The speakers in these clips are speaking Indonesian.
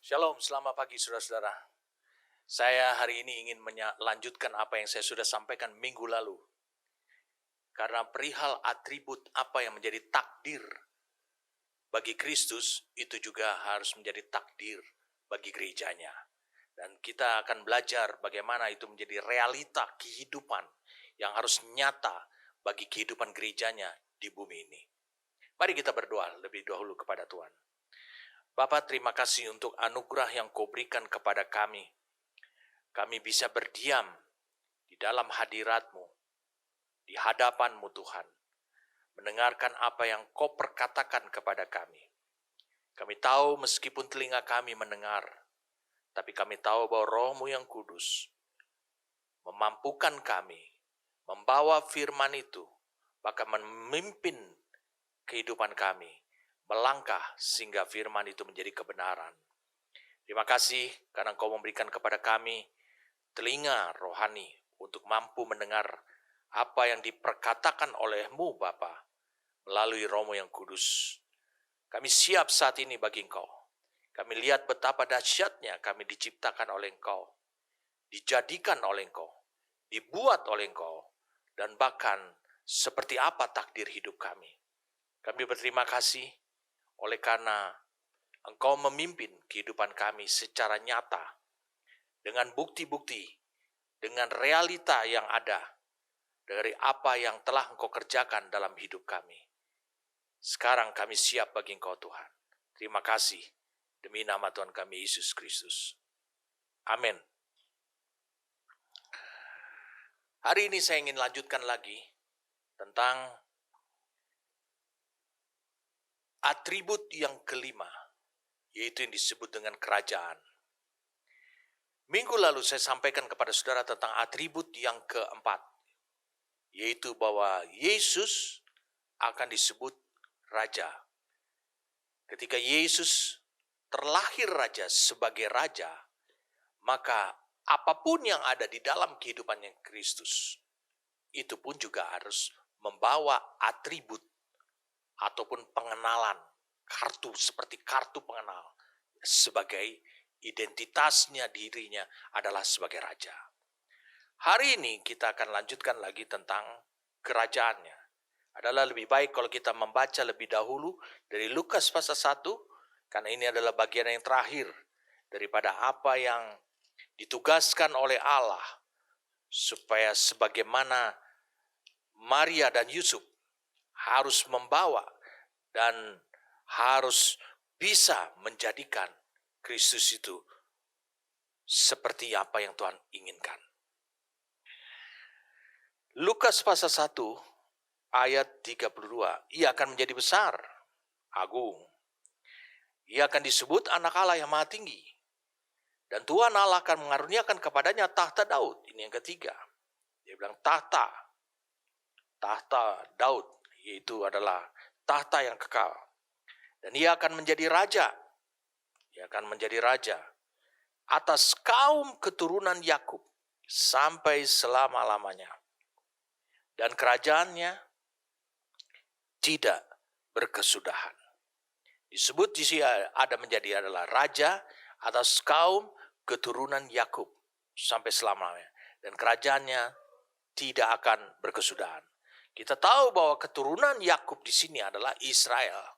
Shalom, selamat pagi saudara-saudara. Saya hari ini ingin melanjutkan apa yang saya sudah sampaikan minggu lalu. Karena perihal atribut apa yang menjadi takdir bagi Kristus, itu juga harus menjadi takdir bagi gerejanya. Dan kita akan belajar bagaimana itu menjadi realita kehidupan yang harus nyata bagi kehidupan gerejanya di bumi ini. Mari kita berdoa lebih dahulu kepada Tuhan. Bapa, terima kasih untuk anugerah yang Kau berikan kepada kami. Kami bisa berdiam di dalam hadirat-Mu, di hadapan-Mu Tuhan, mendengarkan apa yang Kau perkatakan kepada kami. Kami tahu meskipun telinga kami mendengar, tapi kami tahu bahwa Roh-Mu yang kudus memampukan kami membawa firman itu, bahkan memimpin kehidupan kami, melangkah sehingga firman itu menjadi kebenaran. Terima kasih karena Kau memberikan kepada kami telinga rohani untuk mampu mendengar apa yang diperkatakan oleh-Mu Bapa melalui Roh-Mu yang kudus. Kami siap saat ini bagi Engkau. Kami lihat betapa dahsyatnya kami diciptakan oleh Engkau, dijadikan oleh Engkau, dibuat oleh Engkau, dan bahkan seperti apa takdir hidup kami. Kami berterima kasih oleh karena Engkau memimpin kehidupan kami secara nyata, dengan bukti-bukti, dengan realita yang ada dari apa yang telah Engkau kerjakan dalam hidup kami. Sekarang kami siap bagi Engkau Tuhan. Terima kasih demi nama Tuhan kami Yesus Kristus. Amin. Hari ini saya ingin lanjutkan lagi tentang atribut yang kelima, yaitu yang disebut dengan kerajaan. Minggu lalu saya sampaikan kepada saudara tentang atribut yang keempat, yaitu bahwa Yesus akan disebut Raja. Ketika Yesus terlahir Raja sebagai Raja, maka apapun yang ada di dalam kehidupannya Kristus, itu pun juga harus membawa atribut ataupun pengenalan, kartu seperti kartu pengenal, sebagai identitasnya dirinya adalah sebagai Raja. Hari ini kita akan lanjutkan lagi tentang kerajaannya. Adalah lebih baik kalau kita membaca lebih dahulu dari Lukas pasal 1, karena ini adalah bagian yang terakhir daripada apa yang ditugaskan oleh Allah, supaya sebagaimana Maria dan Yusuf harus membawa dan harus bisa menjadikan Kristus itu seperti apa yang Tuhan inginkan. Lukas pasal 1 ayat 32, ia akan menjadi besar, agung. Ia akan disebut anak Allah yang maha tinggi. Dan Tuhan Allah akan mengaruniakan kepadanya tahta Daud. Ini yang ketiga. Dia bilang tahta Daud, yaitu adalah tahta yang kekal. Dan ia akan menjadi raja. Ia akan menjadi raja atas kaum keturunan Yakub sampai selama-lamanya. Dan kerajaannya tidak berkesudahan. Disebut di sini ada menjadi adalah raja atas kaum keturunan Yakub sampai selama-lamanya. Dan kerajaannya tidak akan berkesudahan. Kita tahu bahwa keturunan Yakub di sini adalah Israel.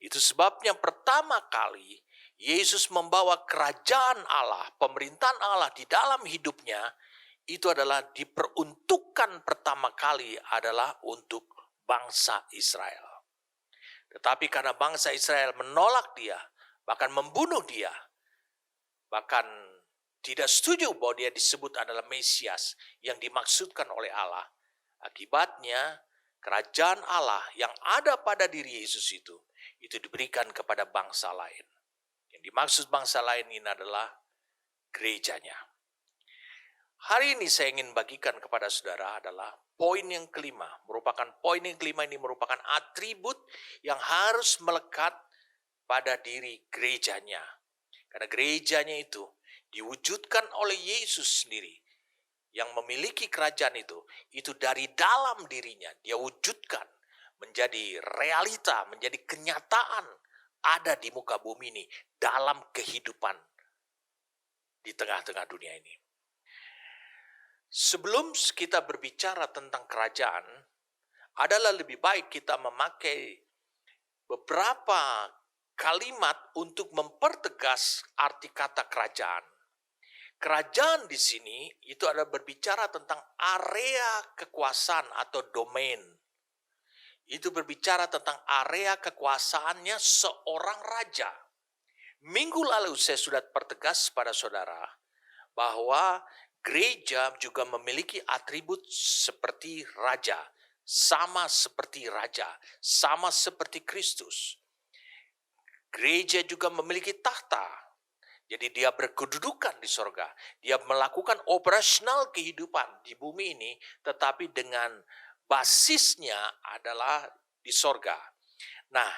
Itu sebabnya pertama kali Yesus membawa kerajaan Allah, pemerintahan Allah di dalam hidupnya, itu adalah diperuntukkan pertama kali adalah untuk bangsa Israel. Tetapi karena bangsa Israel menolak dia, bahkan membunuh dia, bahkan tidak setuju bahwa dia disebut adalah Mesias yang dimaksudkan oleh Allah, akibatnya kerajaan Allah yang ada pada diri Yesus itu diberikan kepada bangsa lain. Yang dimaksud bangsa lain ini adalah gerejanya. Hari ini saya ingin bagikan kepada saudara adalah poin yang kelima. Poin yang kelima ini merupakan atribut yang harus melekat pada diri gerejanya. Karena gerejanya itu diwujudkan oleh Yesus sendiri. Yang memiliki kerajaan itu dari dalam dirinya. Dia wujudkan menjadi realita, menjadi kenyataan ada di muka bumi ini dalam kehidupan di tengah-tengah dunia ini. Sebelum kita berbicara tentang kerajaan, adalah lebih baik kita memakai beberapa kalimat untuk mempertegas arti kata kerajaan. Kerajaan di sini itu adalah berbicara tentang area kekuasaan atau domain. Itu berbicara tentang area kekuasaannya seorang raja. Minggu lalu saya sudah pertegas pada saudara bahwa gereja juga memiliki atribut seperti raja, sama seperti raja, sama seperti Kristus. Gereja juga memiliki tahta. Jadi dia berkedudukan di sorga. Dia melakukan operasional kehidupan di bumi ini, tetapi dengan basisnya adalah di sorga. Nah,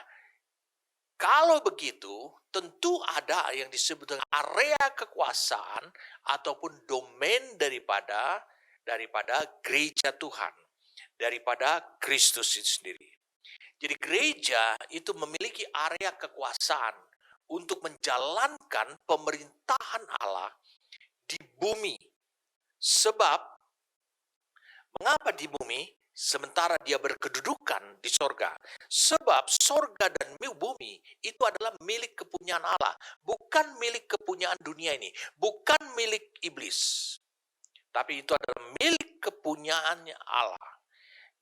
kalau begitu, tentu ada yang disebut dengan area kekuasaan ataupun domain daripada gereja Tuhan, daripada Kristus itu sendiri. Jadi gereja itu memiliki area kekuasaan untuk menjalankan pemerintahan Allah di bumi. Sebab, mengapa di bumi? Sementara dia berkedudukan di sorga. Sebab sorga dan bumi itu adalah milik kepunyaan Allah. Bukan milik kepunyaan dunia ini. Bukan milik iblis. Tapi itu adalah milik kepunyaannya Allah.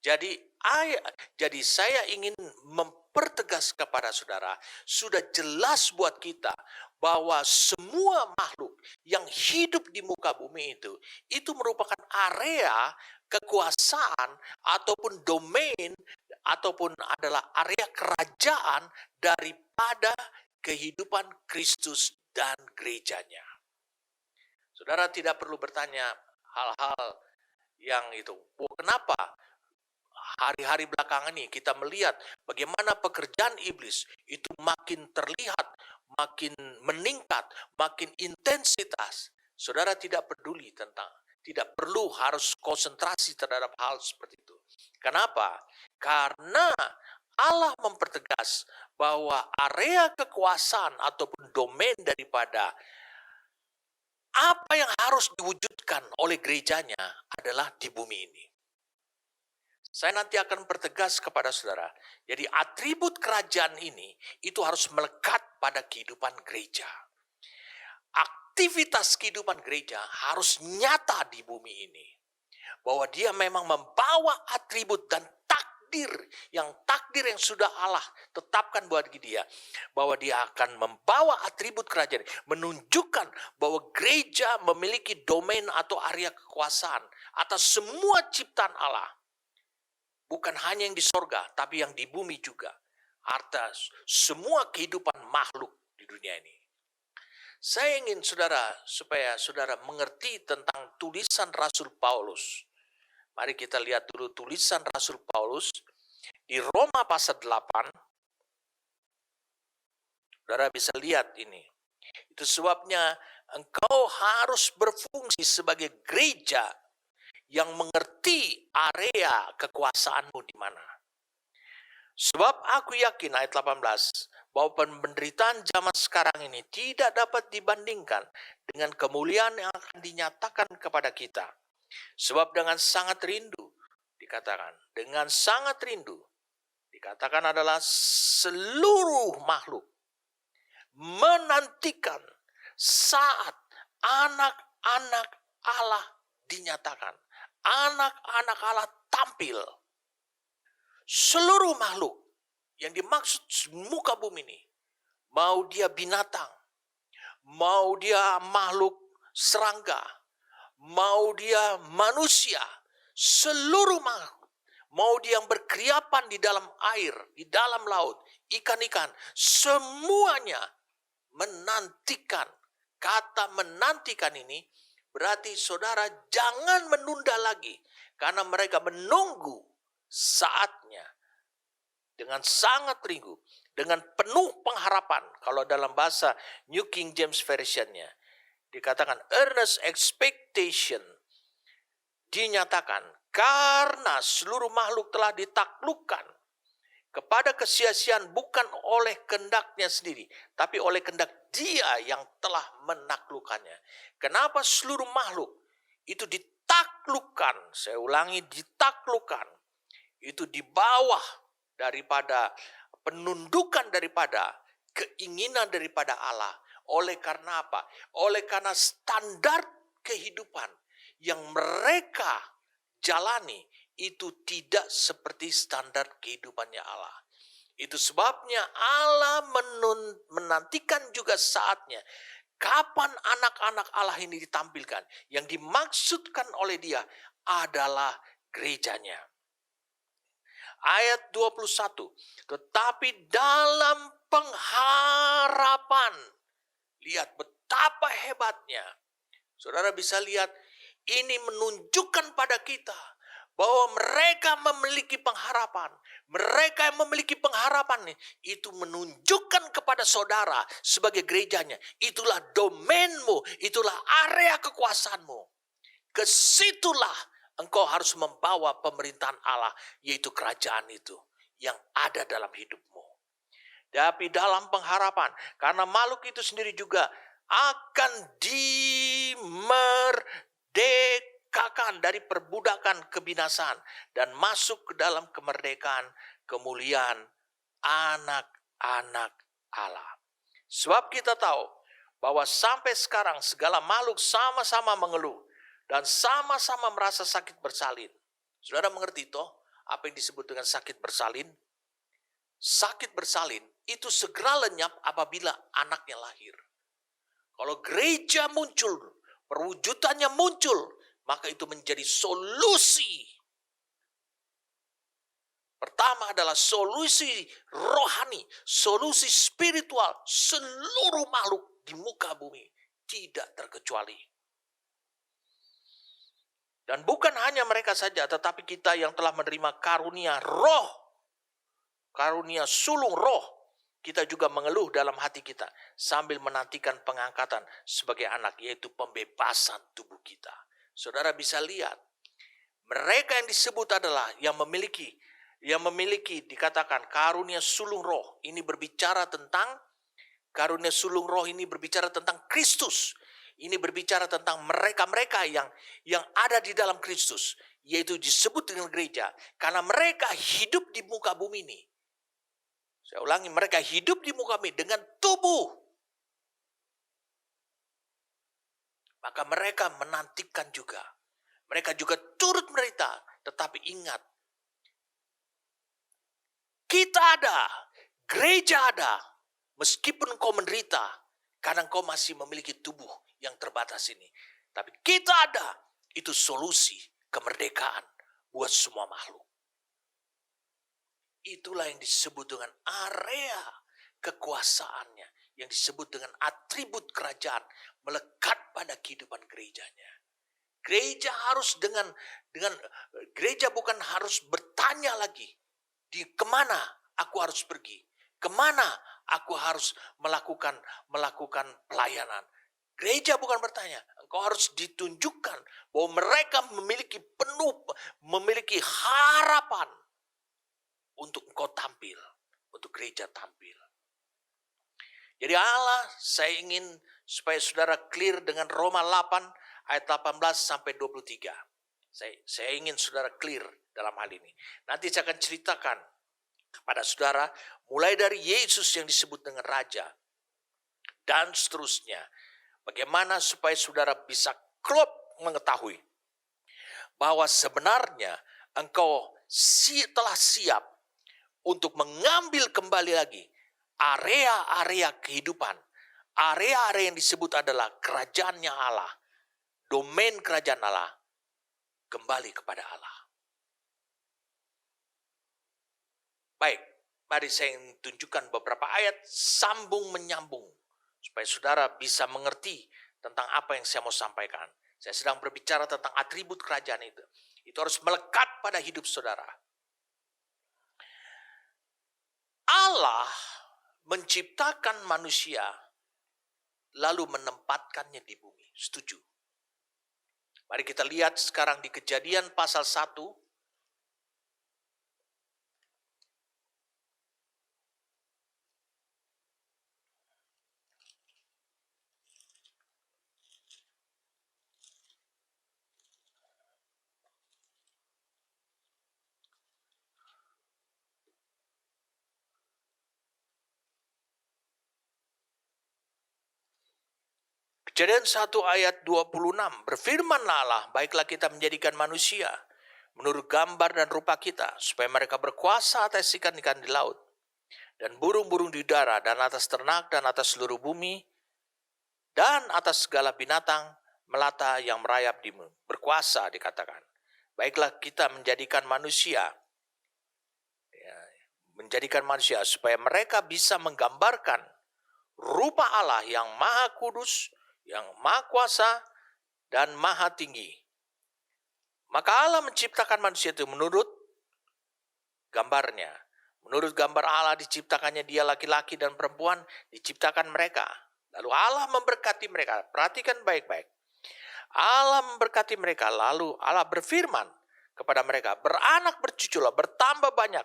Jadi saya ingin mempertegas kepada saudara, sudah jelas buat kita bahwa semua makhluk yang hidup di muka bumi itu merupakan area kekuasaan ataupun domain ataupun adalah area kerajaan daripada kehidupan Kristus dan gerejanya. Saudara tidak perlu bertanya hal-hal yang itu. Kenapa? Hari-hari belakangan ini kita melihat bagaimana pekerjaan iblis itu makin terlihat, makin meningkat, makin intensitas. Saudara tidak perlu harus konsentrasi terhadap hal seperti itu. Kenapa? Karena Allah mempertegas bahwa area kekuasaan ataupun domain daripada apa yang harus diwujudkan oleh gerejanya adalah di bumi ini. Saya nanti akan pertegas kepada saudara. Jadi atribut kerajaan ini itu harus melekat pada kehidupan gereja. Aktivitas kehidupan gereja harus nyata di bumi ini. Bahwa dia memang membawa atribut dan takdir yang sudah Allah tetapkan buat dia. Bahwa dia akan membawa atribut kerajaan. Menunjukkan bahwa gereja memiliki domain atau area kekuasaan atas semua ciptaan Allah. Bukan hanya yang di sorga, tapi yang di bumi juga. Atas semua kehidupan makhluk di dunia ini. Saya ingin supaya saudara mengerti tentang tulisan Rasul Paulus. Mari kita lihat dulu tulisan Rasul Paulus di Roma pasal 8. Saudara bisa lihat ini. Itu sebabnya engkau harus berfungsi sebagai gereja yang mengerti area kekuasaanmu di mana. Sebab aku yakin, ayat 18, bahwa penderitaan zaman sekarang ini tidak dapat dibandingkan dengan kemuliaan yang akan dinyatakan kepada kita. Sebab dengan sangat rindu, dikatakan adalah seluruh makhluk menantikan saat anak-anak Allah dinyatakan. Anak-anak Allah tampil. Seluruh makhluk yang dimaksud muka bumi ini, mau dia binatang, mau dia makhluk serangga, mau dia manusia, seluruh makhluk, mau dia yang berkeriapan di dalam air, di dalam laut, ikan-ikan, semuanya menantikan. Kata menantikan ini berarti saudara jangan menunda lagi. Karena mereka menunggu saatnya. Dengan sangat rindu. Dengan penuh pengharapan. Kalau dalam bahasa New King James Version-nya. Dikatakan earnest expectation. Dinyatakan. Karena seluruh makhluk telah ditaklukkan. kepada kesia-siaan bukan oleh kehendaknya sendiri, tapi oleh kehendak Dia yang telah menaklukkannya. Kenapa seluruh makhluk itu ditaklukkan? Saya ulangi, ditaklukkan. Itu di bawah daripada penundukan daripada keinginan daripada Allah. Oleh karena apa? Oleh karena standar kehidupan yang mereka jalani itu tidak seperti standar kehidupannya Allah. Itu sebabnya Allah menantikan juga saatnya kapan anak-anak Allah ini ditampilkan. Yang dimaksudkan oleh Dia adalah gerejanya. Ayat 21. Tetapi dalam pengharapan. Lihat betapa hebatnya. Saudara bisa lihat, ini menunjukkan pada kita bahwa mereka memiliki pengharapan. Mereka yang memiliki pengharapan itu menunjukkan kepada saudara sebagai gerejanya. Itulah domainmu, itulah area kekuasaanmu. Kesitulah engkau harus membawa pemerintahan Allah, yaitu kerajaan itu yang ada dalam hidupmu. Tapi dalam pengharapan, karena makhluk itu sendiri juga akan dimerdekakan dari perbudakan kebinasaan dan masuk ke dalam kemerdekaan kemuliaan anak-anak Allah. Sebab kita tahu bahwa sampai sekarang segala makhluk sama-sama mengeluh dan sama-sama merasa sakit bersalin. Saudara mengerti toh apa yang disebut dengan sakit bersalin? Sakit bersalin itu segera lenyap apabila anaknya lahir. Kalau gereja muncul, perwujudannya muncul, maka itu menjadi solusi. Pertama adalah solusi rohani, solusi spiritual seluruh makhluk di muka bumi, tidak terkecuali. Dan bukan hanya mereka saja, tetapi kita yang telah menerima karunia roh, karunia sulung roh, kita juga mengeluh dalam hati kita sambil menantikan pengangkatan sebagai anak, yaitu pembebasan tubuh kita. Saudara bisa lihat, mereka yang disebut adalah yang memiliki dikatakan karunia sulung roh. Ini berbicara tentang karunia sulung roh, ini berbicara tentang Kristus. Ini berbicara tentang mereka-mereka yang ada di dalam Kristus, yaitu disebut dengan gereja, karena mereka hidup di muka bumi ini. Saya ulangi, mereka hidup di muka bumi dengan tubuh. Maka mereka menantikan juga. Mereka juga turut menderita, tetapi ingat, kita ada, gereja ada, meskipun engkau menderita, karena engkau masih memiliki tubuh yang terbatas ini. Tapi kita ada, itu solusi kemerdekaan buat semua makhluk. Itulah yang disebut dengan area kekuasaannya, yang disebut dengan atribut kerajaan, melekat pada kehidupan gerejanya. Gereja harus dengan gereja bukan harus bertanya lagi, di kemana aku harus pergi, kemana aku harus melakukan pelayanan. Gereja bukan bertanya, engkau harus ditunjukkan bahwa mereka memiliki harapan untuk engkau tampil, untuk gereja tampil. Jadi Allah, saya ingin supaya saudara clear dengan Roma 8 ayat 18 sampai 23. Saya ingin saudara clear dalam hal ini. Nanti saya akan ceritakan kepada saudara mulai dari Yesus yang disebut dengan Raja dan seterusnya. Bagaimana supaya saudara bisa klop mengetahui bahwa sebenarnya engkau telah siap untuk mengambil kembali lagi area-area kehidupan. Area-area yang disebut adalah kerajaannya Allah. Domain kerajaan Allah. Kembali kepada Allah. Baik, mari saya tunjukkan beberapa ayat sambung menyambung. Supaya saudara bisa mengerti tentang apa yang saya mau sampaikan. Saya sedang berbicara tentang atribut kerajaan itu. Itu harus melekat pada hidup saudara. Allah menciptakan manusia lalu menempatkannya di bumi. Setuju? Mari kita lihat sekarang di Kejadian pasal 1 Kejadian 1 ayat 26, berfirmanlah Allah, baiklah kita menjadikan manusia menurut gambar dan rupa kita, supaya mereka berkuasa atas ikan-ikan di laut, dan burung-burung di udara, dan atas ternak, dan atas seluruh bumi, dan atas segala binatang melata yang merayap di bumi. Berkuasa dikatakan. Baiklah kita menjadikan manusia, supaya mereka bisa menggambarkan rupa Allah yang maha kudus, yang maha kuasa, dan maha tinggi. Maka Allah menciptakan manusia itu menurut gambarnya. Menurut gambar Allah diciptakannya dia laki-laki dan perempuan, diciptakan mereka. Lalu Allah memberkati mereka. Perhatikan baik-baik. Allah memberkati mereka, lalu Allah berfirman kepada mereka, beranak bercuculah, bertambah banyak,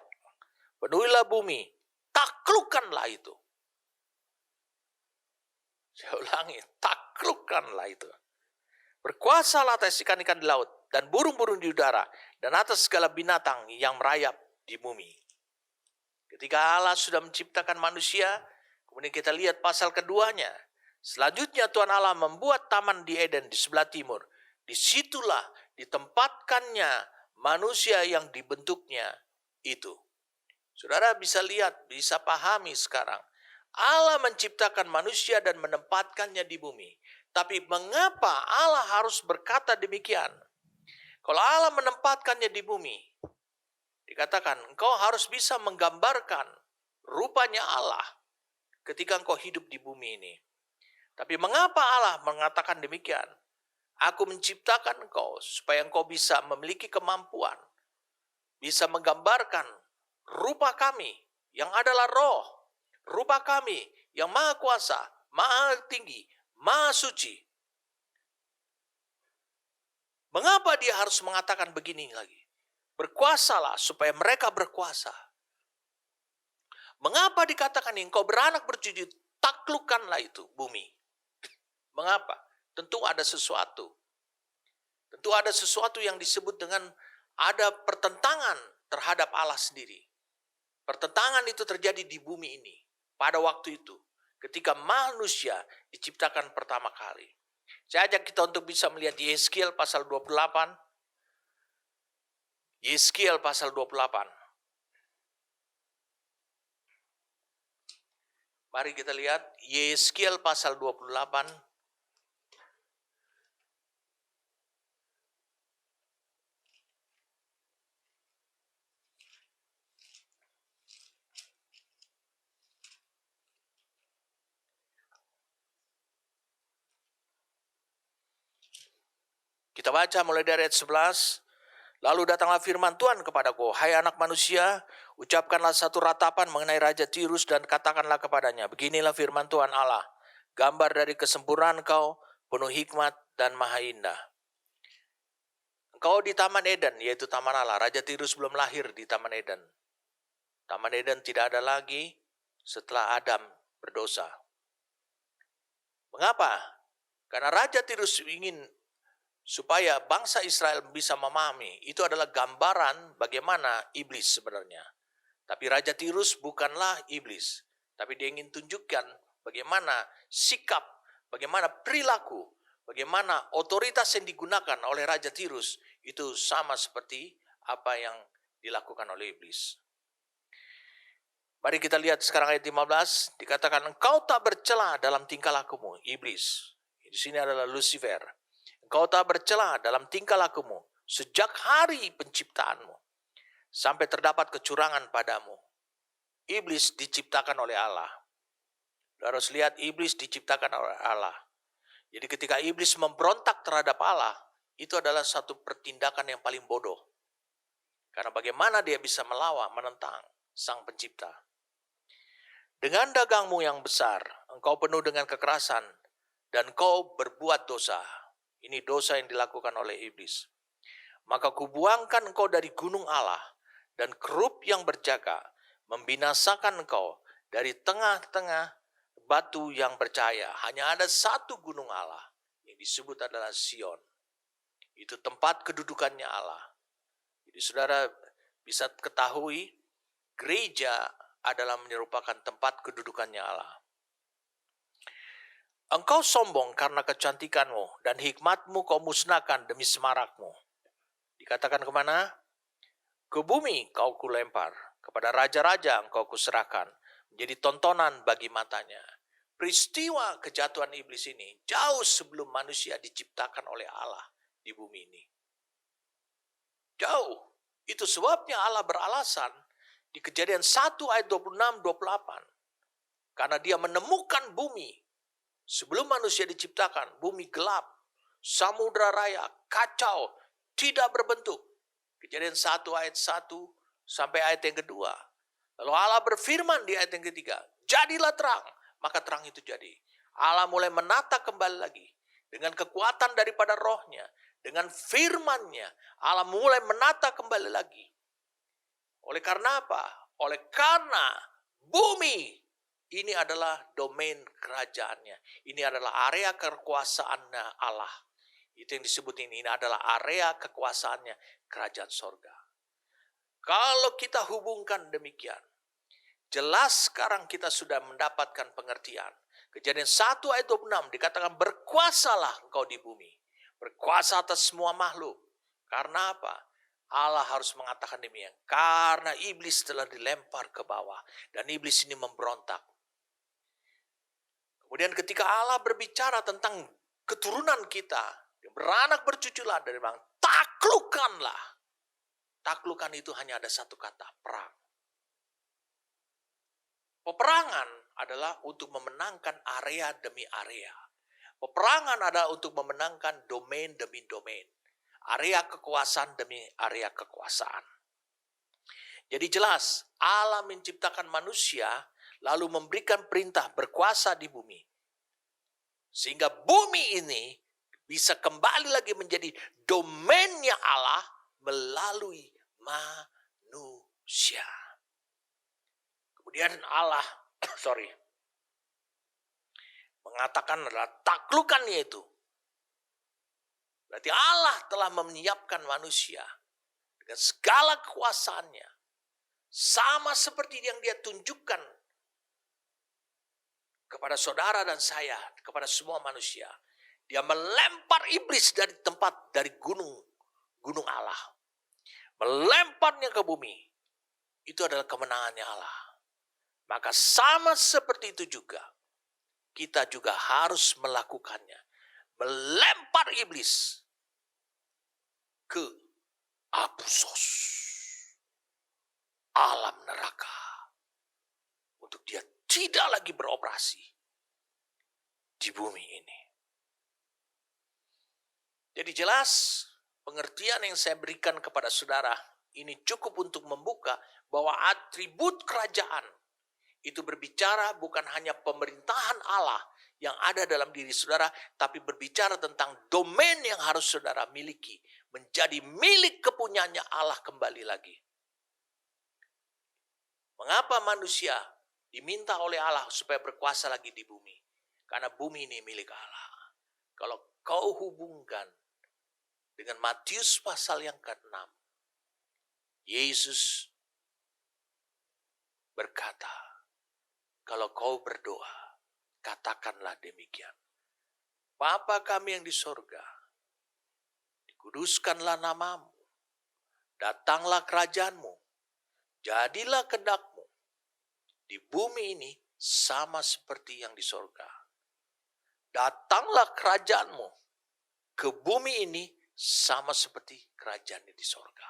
penuhilah bumi, taklukkanlah itu. Saya ulangi, taklukkanlah itu. Berkuasalah atas ikan-ikan di laut, dan burung-burung di udara, dan atas segala binatang yang merayap di bumi. Ketika Allah sudah menciptakan manusia, kemudian kita lihat pasal keduanya. Selanjutnya Tuhan Allah membuat taman di Eden di sebelah timur. Disitulah ditempatkannya manusia yang dibentuknya itu. Saudara bisa lihat, bisa pahami sekarang. Allah menciptakan manusia dan menempatkannya di bumi. Tapi mengapa Allah harus berkata demikian? Kalau Allah menempatkannya di bumi, dikatakan engkau harus bisa menggambarkan rupanya Allah ketika engkau hidup di bumi ini. Tapi mengapa Allah mengatakan demikian? Aku menciptakan engkau supaya engkau bisa memiliki kemampuan, bisa menggambarkan rupa kami yang adalah roh, rupa kami yang maha kuasa, maha tinggi, maha suci. Mengapa dia harus mengatakan begini lagi? Berkuasalah supaya mereka berkuasa. Mengapa dikatakan engkau beranak bercucu, taklukkanlah itu bumi? Mengapa? Tentu ada sesuatu. Tentu ada sesuatu yang disebut dengan ada pertentangan terhadap Allah sendiri. Pertentangan itu terjadi di bumi ini pada waktu itu ketika manusia diciptakan pertama kali. Saya ajak kita untuk bisa melihat Yeskiel pasal 28. Yeskiel pasal 28. Mari kita lihat Yeskiel pasal 28. Kita baca mulai dari ayat 11. Lalu datanglah firman Tuhan kepadaku, hai anak manusia, ucapkanlah satu ratapan mengenai Raja Tirus dan katakanlah kepadanya, beginilah firman Tuhan Allah, gambar dari kesempurnaan engkau, penuh hikmat dan maha indah. Engkau di Taman Eden, yaitu Taman Allah. Raja Tirus belum lahir di Taman Eden. Taman Eden tidak ada lagi setelah Adam berdosa. Mengapa? Karena Raja Tirus ingin supaya bangsa Israel bisa memahami, itu adalah gambaran bagaimana iblis sebenarnya. Tapi Raja Tirus bukanlah iblis, tapi dia ingin tunjukkan bagaimana sikap, bagaimana perilaku, bagaimana otoritas yang digunakan oleh Raja Tirus itu sama seperti apa yang dilakukan oleh iblis. Mari kita lihat sekarang ayat 15, dikatakan engkau tak bercela dalam tingkah lakumu, iblis. Di sini adalah Lucifer. Engkau tak bercela dalam tingkah lakumu sejak hari penciptaanmu, sampai terdapat kecurangan padamu. Iblis diciptakan oleh Allah. Harus lihat, iblis diciptakan oleh Allah. Jadi ketika iblis memberontak terhadap Allah, itu adalah satu pertindakan yang paling bodoh. Karena bagaimana dia bisa melawan, menentang Sang Pencipta. Dengan dagangmu yang besar, engkau penuh dengan kekerasan, dan kau berbuat dosa. Ini dosa yang dilakukan oleh iblis. Maka kubuangkan engkau dari gunung Allah, dan kerup yang berjaga membinasakan engkau dari tengah-tengah batu yang bercahaya. Hanya ada satu gunung Allah yang disebut adalah Sion. Itu tempat kedudukannya Allah. Jadi saudara bisa ketahui, gereja adalah menyerupakan tempat kedudukannya Allah. Engkau sombong karena kecantikanmu dan hikmatmu kau musnahkan demi semarakmu. Dikatakan kemana? Ke bumi kau kulempar, kepada raja-raja engkau kuserahkan, menjadi tontonan bagi matanya. Peristiwa kejatuhan iblis ini jauh sebelum manusia diciptakan oleh Allah di bumi ini. Jauh. Itu sebabnya Allah beralasan di Kejadian 1 ayat 26-28. Karena dia menemukan bumi. Sebelum manusia diciptakan, bumi gelap, samudra raya, kacau, tidak berbentuk. Kejadian 1 ayat 1 sampai ayat yang kedua. Lalu Allah berfirman di ayat yang ketiga, jadilah terang, maka terang itu jadi. Allah mulai menata kembali lagi dengan kekuatan daripada rohnya, dengan firman-Nya. Allah mulai menata kembali lagi. Oleh karena apa? Oleh karena bumi ini adalah domain kerajaannya. Ini adalah area kekuasaannya Allah. Itu yang disebut ini adalah area kekuasaannya kerajaan sorga. Kalau kita hubungkan demikian, jelas sekarang kita sudah mendapatkan pengertian. Kejadian 1 ayat 26 dikatakan berkuasalah engkau di bumi. Berkuasa atas semua makhluk. Karena apa? Allah harus mengatakan demikian. Karena iblis telah dilempar ke bawah. Dan iblis ini memberontak. Kemudian ketika Allah berbicara tentang keturunan kita, yang beranak bercuculah, dan dia bilang, taklukkanlah. Taklukkan itu hanya ada satu kata, perang. Peperangan adalah untuk memenangkan area demi area. Peperangan adalah untuk memenangkan domain demi domain. Area kekuasaan demi area kekuasaan. Jadi jelas, Allah menciptakan manusia, lalu memberikan perintah berkuasa di bumi. Sehingga bumi ini bisa kembali lagi menjadi domainnya Allah melalui manusia. Kemudian Allah, mengatakan adalah taklukkannya itu. Berarti Allah telah menyiapkan manusia dengan segala kekuasaannya. Sama seperti yang dia tunjukkan kepada saudara dan saya, kepada semua manusia. Dia melempar iblis dari tempat, dari gunung Allah. Melemparnya ke bumi. Itu adalah kemenangannya Allah. Maka sama seperti itu juga, kita juga harus melakukannya. Melempar iblis ke Abusos, alam neraka, untuk dia tidak lagi beroperasi di bumi ini. Jadi jelas pengertian yang saya berikan kepada saudara ini cukup untuk membuka bahwa atribut kerajaan itu berbicara bukan hanya pemerintahan Allah yang ada dalam diri saudara, tapi berbicara tentang domain yang harus saudara miliki, menjadi milik kepunyaannya Allah kembali lagi. Mengapa manusia diminta oleh Allah supaya berkuasa lagi di bumi? Karena bumi ini milik Allah. Kalau kau hubungkan dengan Matius pasal yang ke-6, Yesus berkata, kalau kau berdoa, katakanlah demikian. Bapa kami yang di sorga, dikuduskanlah namamu, datanglah kerajaanmu, jadilah kehendakmu di bumi ini sama seperti yang di sorga. Datanglah kerajaanmu ke bumi ini sama seperti kerajaan di sorga.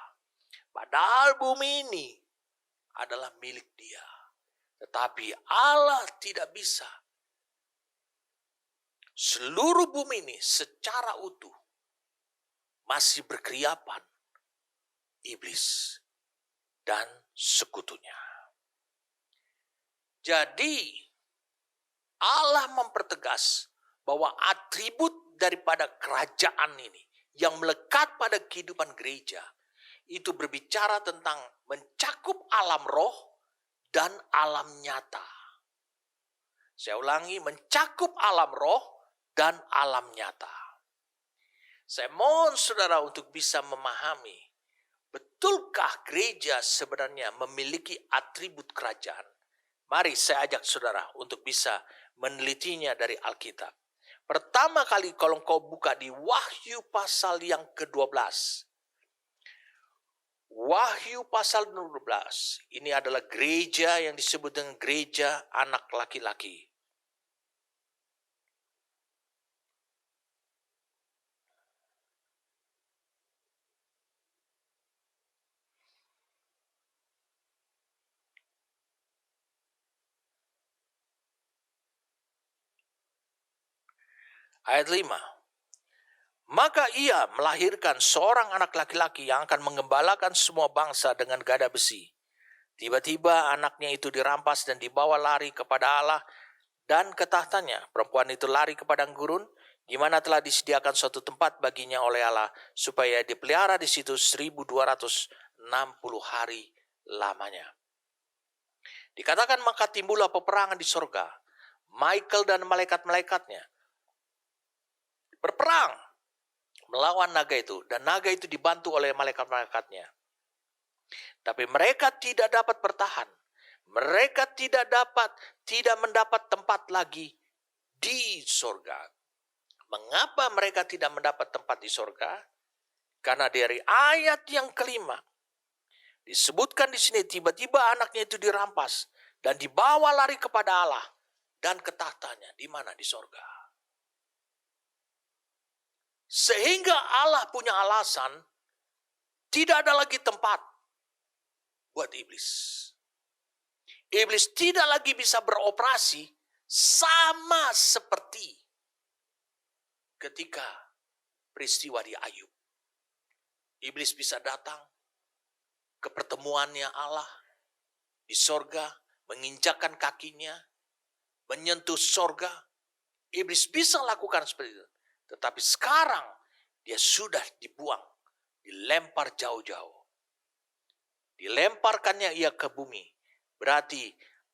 Padahal bumi ini adalah milik Dia. Tetapi Allah tidak bisa seluruh bumi ini secara utuh masih berkeriapan iblis dan sekutunya. Jadi Allah mempertegas bahwa atribut daripada kerajaan ini yang melekat pada kehidupan gereja itu berbicara tentang mencakup alam roh dan alam nyata. Saya ulangi, mencakup alam roh dan alam nyata. Saya mohon saudara untuk bisa memahami, betulkah gereja sebenarnya memiliki atribut kerajaan? Mari saya ajak saudara untuk bisa menelitinya dari Alkitab. Pertama kali kalau kau buka di Wahyu pasal yang ke-12. Wahyu pasal 12. Ini adalah gereja yang disebut dengan gereja anak laki-laki. Ayat 5. Maka ia melahirkan seorang anak laki-laki yang akan mengembalakan semua bangsa dengan gada besi. Tiba-tiba anaknya itu dirampas dan dibawa lari kepada Allah dan ke tahtanya. Perempuan itu lari ke padang gurun, di mana telah disediakan suatu tempat baginya oleh Allah, supaya dipelihara di situ 1260 hari lamanya. Dikatakan maka timbullah peperangan di sorga. Michael dan malaikat-malaikatnya berperang melawan naga itu, dan naga itu dibantu oleh malaikat-malaikatnya. Tapi mereka tidak dapat bertahan. Mereka tidak mendapat tempat lagi di sorga. Mengapa mereka tidak mendapat tempat di sorga? Karena dari ayat yang kelima disebutkan di sini, tiba-tiba anaknya itu dirampas dan dibawa lari kepada Allah dan ke tahtanya. Di mana? Di sorga. Sehingga Allah punya alasan tidak ada lagi tempat buat iblis. Iblis tidak lagi bisa beroperasi sama seperti ketika peristiwa di Ayub. Iblis bisa datang ke pertemuannya Allah di sorga, menginjakkan kakinya, menyentuh sorga. Iblis bisa lakukan seperti itu. Tetapi sekarang dia sudah dibuang, dilempar jauh-jauh. Dilemparkannya ia ke bumi. Berarti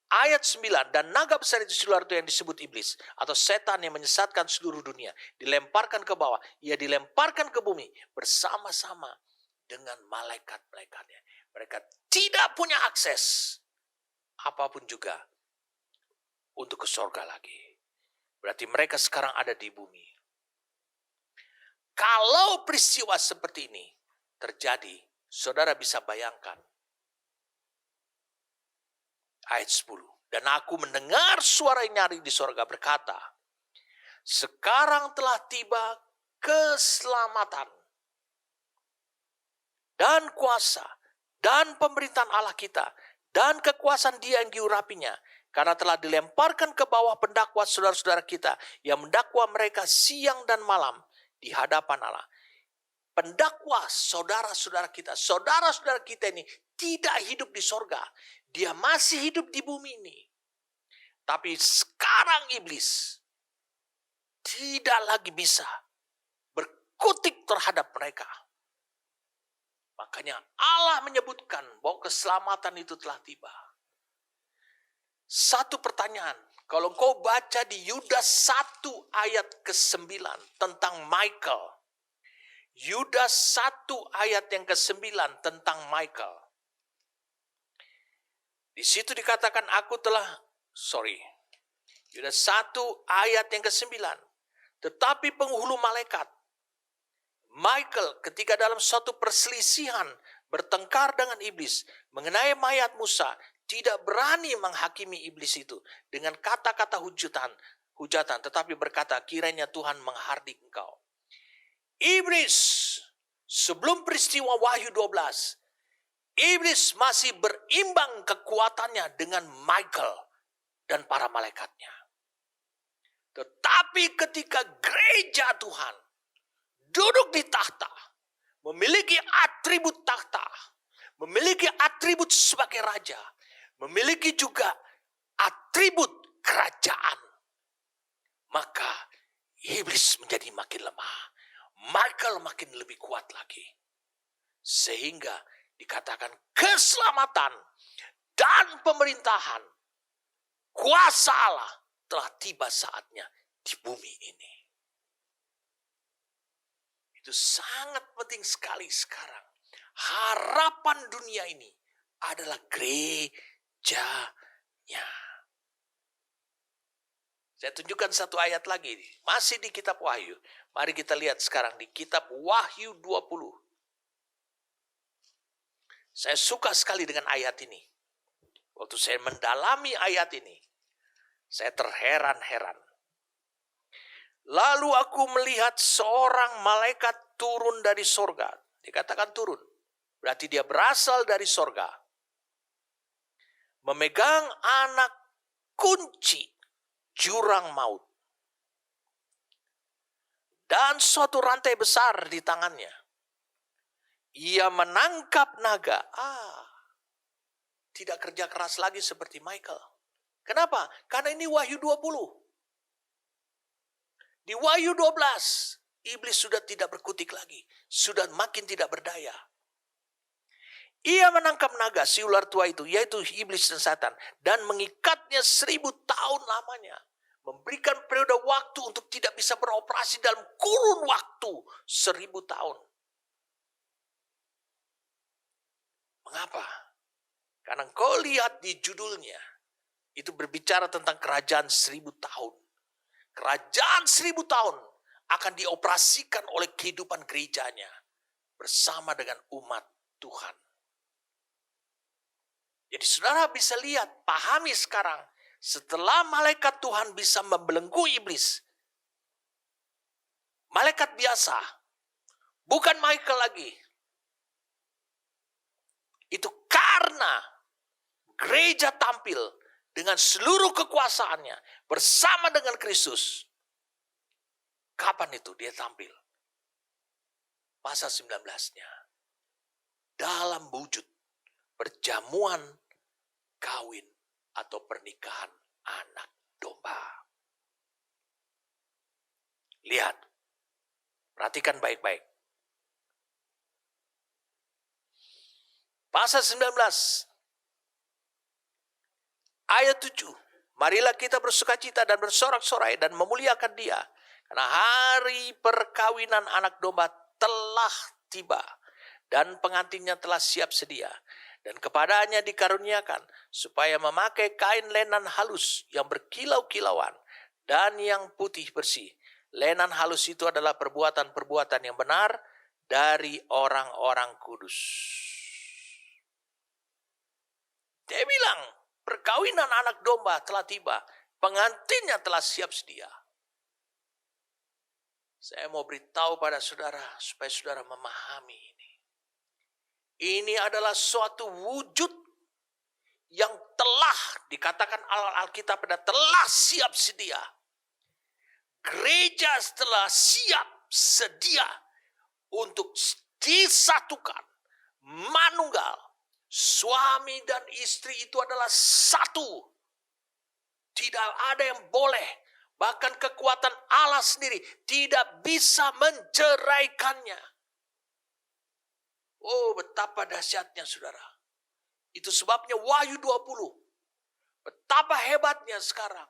ayat 9, dan naga besar itu seluruh itu yang disebut iblis atau setan yang menyesatkan seluruh dunia, dilemparkan ke bawah. Ia dilemparkan ke bumi bersama-sama dengan malaikat-malaikatnya. Mereka tidak punya akses apapun juga untuk ke sorga lagi. Berarti mereka sekarang ada di bumi. Kalau peristiwa seperti ini terjadi, saudara bisa bayangkan. Ayat 10. Dan aku mendengar suara nyaring di sorga berkata, sekarang telah tiba keselamatan dan kuasa dan pemerintahan Allah kita dan kekuasaan Dia yang diurapinya, karena telah dilemparkan ke bawah pendakwa saudara-saudara kita yang mendakwa mereka siang dan malam di hadapan Allah. Pendakwa saudara-saudara kita ini tidak hidup di sorga. Dia masih hidup di bumi ini. Tapi sekarang iblis tidak lagi bisa berkutik terhadap mereka. Makanya Allah menyebutkan bahwa keselamatan itu telah tiba. Satu pertanyaan, kalau kau baca di Yudas 1 ayat ke-9 tentang Michael. Yudas 1 ayat yang ke-9 tentang Michael. Di situ dikatakan Yudas 1 ayat yang ke-9. Tetapi penghulu malaikat, Michael, ketika dalam suatu perselisihan bertengkar dengan iblis mengenai mayat Musa, tidak berani menghakimi iblis itu dengan kata-kata hujatan, tetapi berkata, kiranya Tuhan menghardik engkau. Iblis, sebelum peristiwa Wahyu 12, iblis masih berimbang kekuatannya dengan Michael dan para malaikatnya. Tetapi ketika gereja Tuhan duduk di tahta, memiliki atribut tahta, memiliki atribut sebagai raja, memiliki juga atribut kerajaan, maka iblis menjadi makin lemah. Michael makin lebih kuat lagi. Sehingga dikatakan keselamatan dan pemerintahan kuasa Allah telah tiba saatnya di bumi ini. Itu sangat penting sekali sekarang. Harapan dunia ini adalah gerejanya. Saya tunjukkan satu ayat lagi. Masih di kitab Wahyu. Mari kita lihat sekarang di kitab Wahyu 20. Saya suka sekali dengan ayat ini. Waktu saya mendalami ayat ini, saya terheran-heran. Lalu aku melihat seorang malaikat turun dari sorga. Dikatakan turun. Berarti dia berasal dari sorga. Memegang anak kunci jurang maut. Dan suatu rantai besar di tangannya. Ia menangkap naga. Tidak kerja keras lagi seperti Michael. Kenapa? Karena ini Wahyu 20. Di Wahyu 12, iblis sudah tidak berkutik lagi. Sudah makin tidak berdaya. Ia menangkap naga, si ular tua itu, yaitu iblis dan setan. Dan mengikatnya 1000 tahun lamanya. Memberikan periode waktu untuk tidak bisa beroperasi dalam kurun waktu 1000 tahun. Mengapa? Karena engkau lihat di judulnya, itu berbicara tentang kerajaan 1000 tahun. Kerajaan 1000 tahun akan dioperasikan oleh kehidupan gerejanya bersama dengan umat Tuhan. Jadi saudara bisa lihat, pahami sekarang, setelah malaikat Tuhan bisa membelenggu iblis, malaikat biasa, bukan Michael lagi. Itu karena gereja tampil dengan seluruh kekuasaannya bersama dengan Kristus. Kapan itu dia tampil? Pasal 19-nya. Dalam wujud perjamuan kawin atau pernikahan anak domba. Lihat. Perhatikan baik-baik. Pasal 19 ayat 7. Marilah kita bersukacita dan bersorak-sorai dan memuliakan Dia. Karena hari perkawinan anak domba telah tiba. Dan pengantinnya telah siap sedia. Dan kepadanya dikaruniakan supaya memakai kain lenan halus yang berkilau-kilauan. Dan yang putih bersih. Lenan halus itu adalah perbuatan-perbuatan yang benar dari orang-orang kudus. Dia bilang, perkawinan anak domba telah tiba. Pengantinnya telah siap sedia. Saya mau beritahu pada saudara, supaya saudara memahami ini. Ini adalah suatu wujud yang telah dikatakan Alkitab telah siap sedia. Gereja telah siap sedia untuk disatukan, manunggal. Suami dan istri itu adalah satu. Tidak ada yang boleh. Bahkan kekuatan Allah sendiri tidak bisa menceraikannya. Oh, betapa dahsyatnya saudara. Itu sebabnya Wahyu 20. Betapa hebatnya sekarang.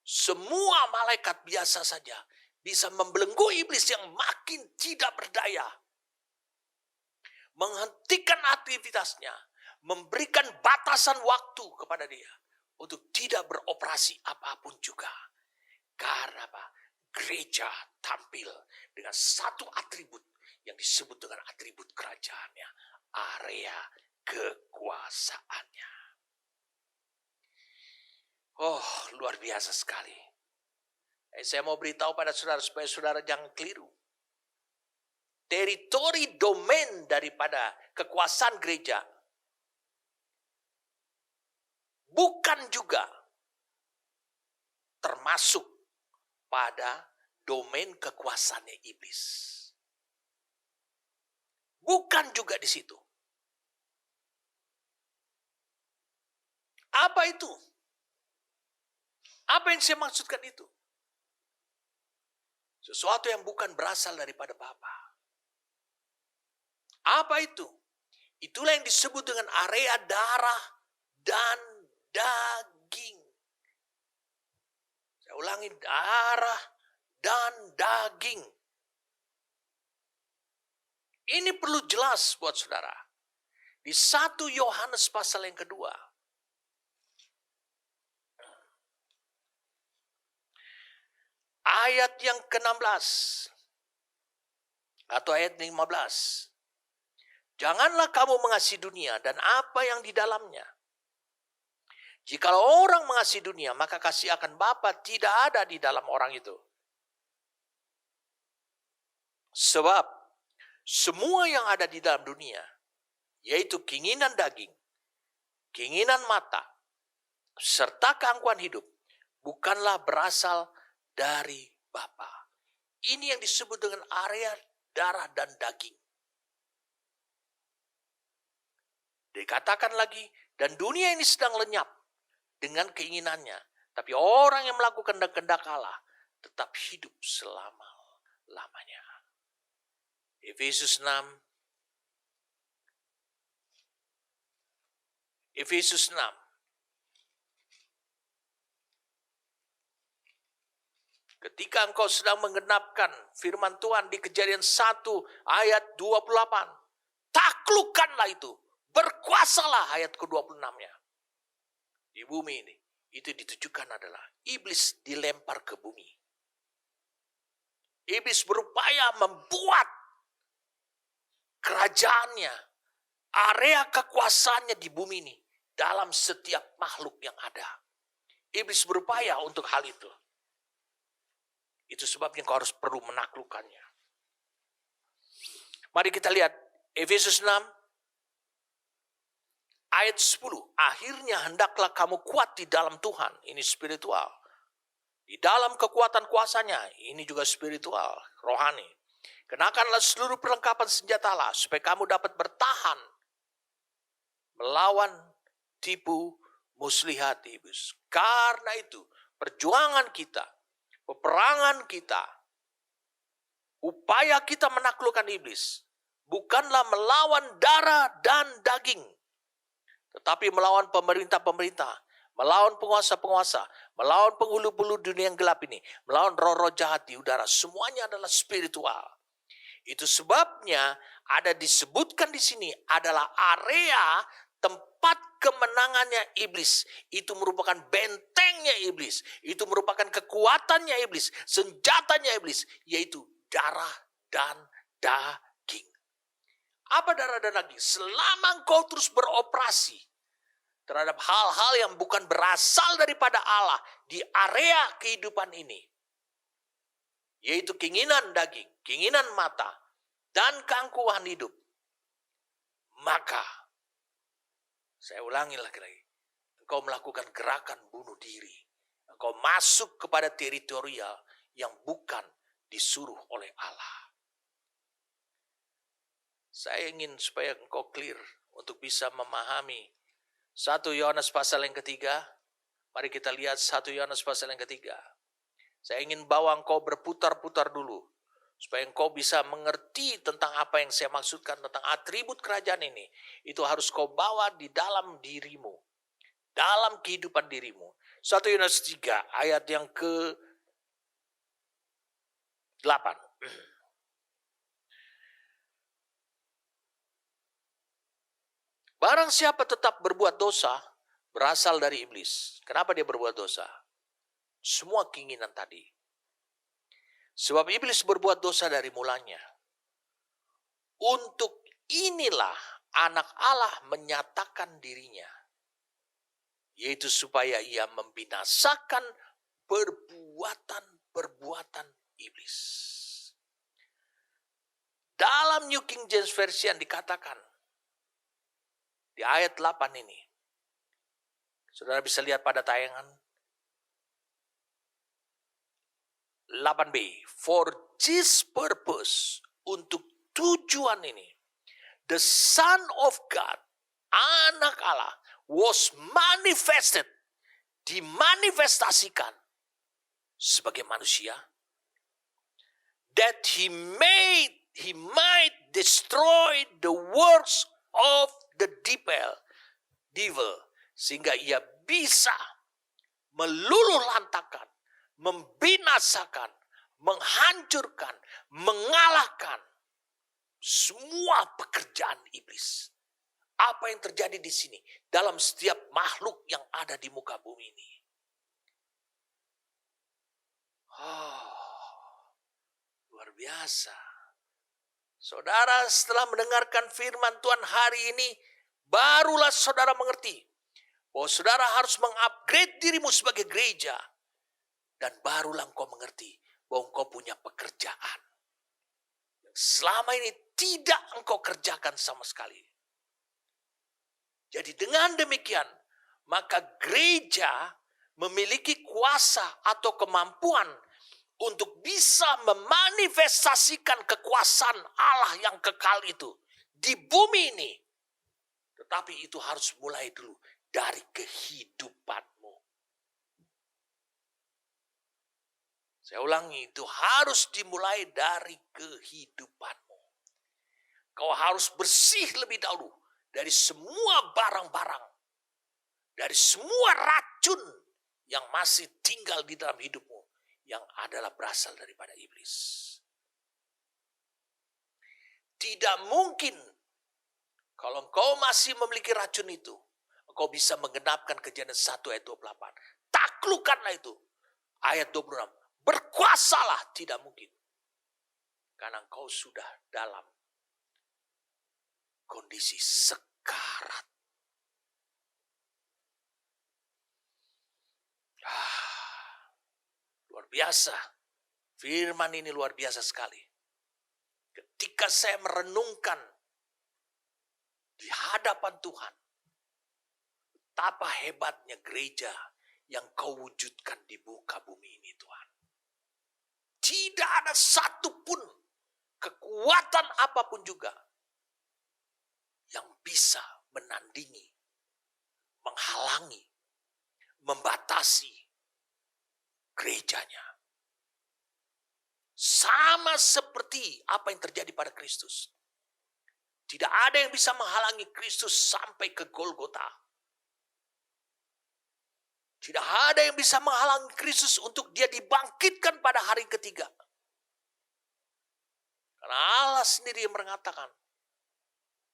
Semua malaikat biasa saja bisa membelenggu iblis yang makin tidak berdaya. Menghentikan aktivitasnya, memberikan batasan waktu kepada dia untuk tidak beroperasi apapun juga. Karena apa? Gereja tampil dengan satu atribut yang disebut dengan atribut kerajaannya, area kekuasaannya. Oh, luar biasa sekali. Saya mau beritahu pada saudara supaya saudara jangan keliru. Teritori domain daripada kekuasaan gereja bukan juga termasuk pada domain kekuasaannya iblis. Bukan juga di situ. Apa itu? Apa yang saya maksudkan itu? Sesuatu yang bukan berasal daripada Bapa. Apa itu? Itulah yang disebut dengan area darah dan daging. Saya ulangi, darah dan daging. Ini perlu jelas buat saudara. Di 1 Yohanes pasal yang kedua. ayat yang ke-16 atau ayat 15. Janganlah kamu mengasihi dunia dan apa yang di dalamnya. Jikalau orang mengasihi dunia, maka kasih akan Bapa tidak ada di dalam orang itu. Sebab semua yang ada di dalam dunia, yaitu keinginan daging, keinginan mata, serta keangkuhan hidup, bukanlah berasal dari Bapa. Ini yang disebut dengan area darah dan daging. Dikatakan lagi, dan dunia ini sedang lenyap dengan keinginannya. Tapi orang yang melakukan kehendak Allah tetap hidup selama-lamanya. Efesus 6. Efesus 6. Ketika engkau sedang menggenapkan firman Tuhan di Kejadian 1 ayat 28. Taklukkanlah itu. Berkuasalah ayat ke-26-nya. Di bumi ini. Itu ditujukan adalah iblis dilempar ke bumi. Iblis berupaya membuat kerajaannya, area kekuasaannya di bumi ini dalam setiap makhluk yang ada. Iblis berupaya untuk hal itu. Itu sebabnya kau harus perlu menaklukkannya. Mari kita lihat Efesus 6 ayat 10. Akhirnya hendaklah kamu kuat di dalam Tuhan. Ini spiritual. Di dalam kekuatan kuasanya. Ini juga spiritual, rohani. Kenakanlah seluruh perlengkapan senjata Allah supaya kamu dapat bertahan melawan tipu muslihat iblis. Karena itu perjuangan kita, peperangan kita, upaya kita menaklukkan iblis bukanlah melawan darah dan daging, tetapi melawan pemerintah-pemerintah, melawan penguasa-penguasa, melawan penghulu-hulu dunia yang gelap ini, melawan roh-roh jahat di udara. Semuanya adalah spiritual. Itu sebabnya ada disebutkan di sini adalah area tempat kemenangannya iblis. Itu merupakan bentengnya iblis. Itu merupakan kekuatannya iblis, senjatanya iblis, yaitu darah dan daging. Apa darah dan daging? Selama engkau terus beroperasi terhadap hal-hal yang bukan berasal daripada Allah di area kehidupan ini, yaitu keinginan daging, keinginan mata, dan keangkuhan hidup, maka, saya ulangi lagi, engkau melakukan gerakan bunuh diri. Engkau masuk kepada teritorial yang bukan disuruh oleh Allah. Saya ingin supaya engkau clear untuk bisa memahami 1 Yohanes pasal yang ketiga. Mari kita lihat 1 Yohanes pasal yang ketiga. Saya ingin bawa engkau berputar-putar dulu, supaya engkau bisa mengerti tentang apa yang saya maksudkan tentang atribut kerajaan ini. Itu harus kau bawa di dalam dirimu, dalam kehidupan dirimu. 1 Yohanes 3 ayat yang ke-8. Barang siapa tetap berbuat dosa, berasal dari iblis. Kenapa dia berbuat dosa? Semua keinginan tadi. Sebab iblis berbuat dosa dari mulanya. Untuk inilah anak Allah menyatakan dirinya, yaitu supaya ia membinasakan perbuatan-perbuatan iblis. Dalam New King James Version dikatakan, di ayat 8 ini, saudara bisa lihat pada tayangan 8b. For this purpose, untuk tujuan ini, the Son of God, anak Allah, was manifested, dimanifestasikan sebagai manusia, that he might destroy the works of the devil, sehingga ia bisa meluluhlantakkan, membinasakan, menghancurkan, mengalahkan semua pekerjaan iblis. Apa yang terjadi di sini dalam setiap makhluk yang ada di muka bumi ini? biasa. Saudara, setelah mendengarkan firman Tuhan hari ini, barulah saudara mengerti bahwa saudara harus mengupgrade dirimu sebagai gereja. Dan barulah engkau mengerti bahwa engkau punya pekerjaan. Selama ini tidak engkau kerjakan sama sekali. Jadi dengan demikian, maka gereja memiliki kuasa atau kemampuan untuk bisa memanifestasikan kekuasaan Allah yang kekal itu di bumi ini. Tetapi itu harus mulai dulu dari kehidupanmu. Saya ulangi, itu harus dimulai dari kehidupanmu. Kau harus bersih lebih dahulu dari semua barang-barang, dari semua racun yang masih tinggal di dalam hidupmu, yang adalah berasal daripada iblis. Tidak mungkin kalau engkau masih memiliki racun itu, engkau bisa menggenapkan Kejadian 1 ayat 28. Taklukkanlah itu. Ayat 26. Berkuasalah, tidak mungkin. Karena engkau sudah dalam kondisi sekarat. Luar biasa. Firman ini luar biasa sekali. Ketika saya merenungkan di hadapan Tuhan, betapa hebatnya gereja yang kau wujudkan di muka bumi ini, Tuhan. Tidak ada satupun kekuatan apapun juga yang bisa menandingi, menghalangi, membatasi gerejanya. Sama seperti apa yang terjadi pada Kristus. Tidak ada yang bisa menghalangi Kristus sampai ke Golgota. Tidak ada yang bisa menghalangi Kristus untuk dia dibangkitkan pada hari ketiga. Karena Allah sendiri yang mengatakan,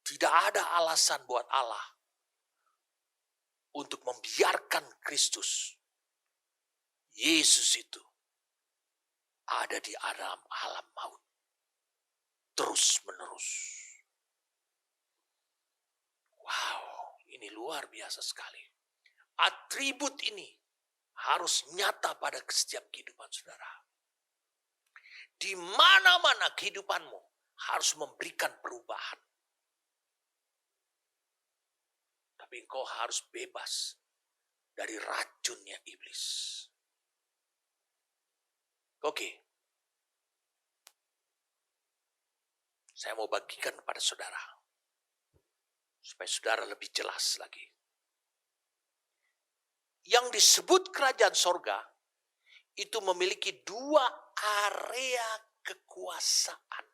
tidak ada alasan buat Allah untuk membiarkan Kristus, Yesus itu, ada di alam maut terus menerus. Wow, ini luar biasa sekali. Atribut ini harus nyata pada setiap kehidupan saudara. Di mana-mana kehidupanmu harus memberikan perubahan. Tapi engkau harus bebas dari racunnya iblis. Oke. Saya mau bagikan kepada saudara, supaya saudara lebih jelas lagi. Yang disebut kerajaan sorga, itu memiliki 2 area kekuasaan.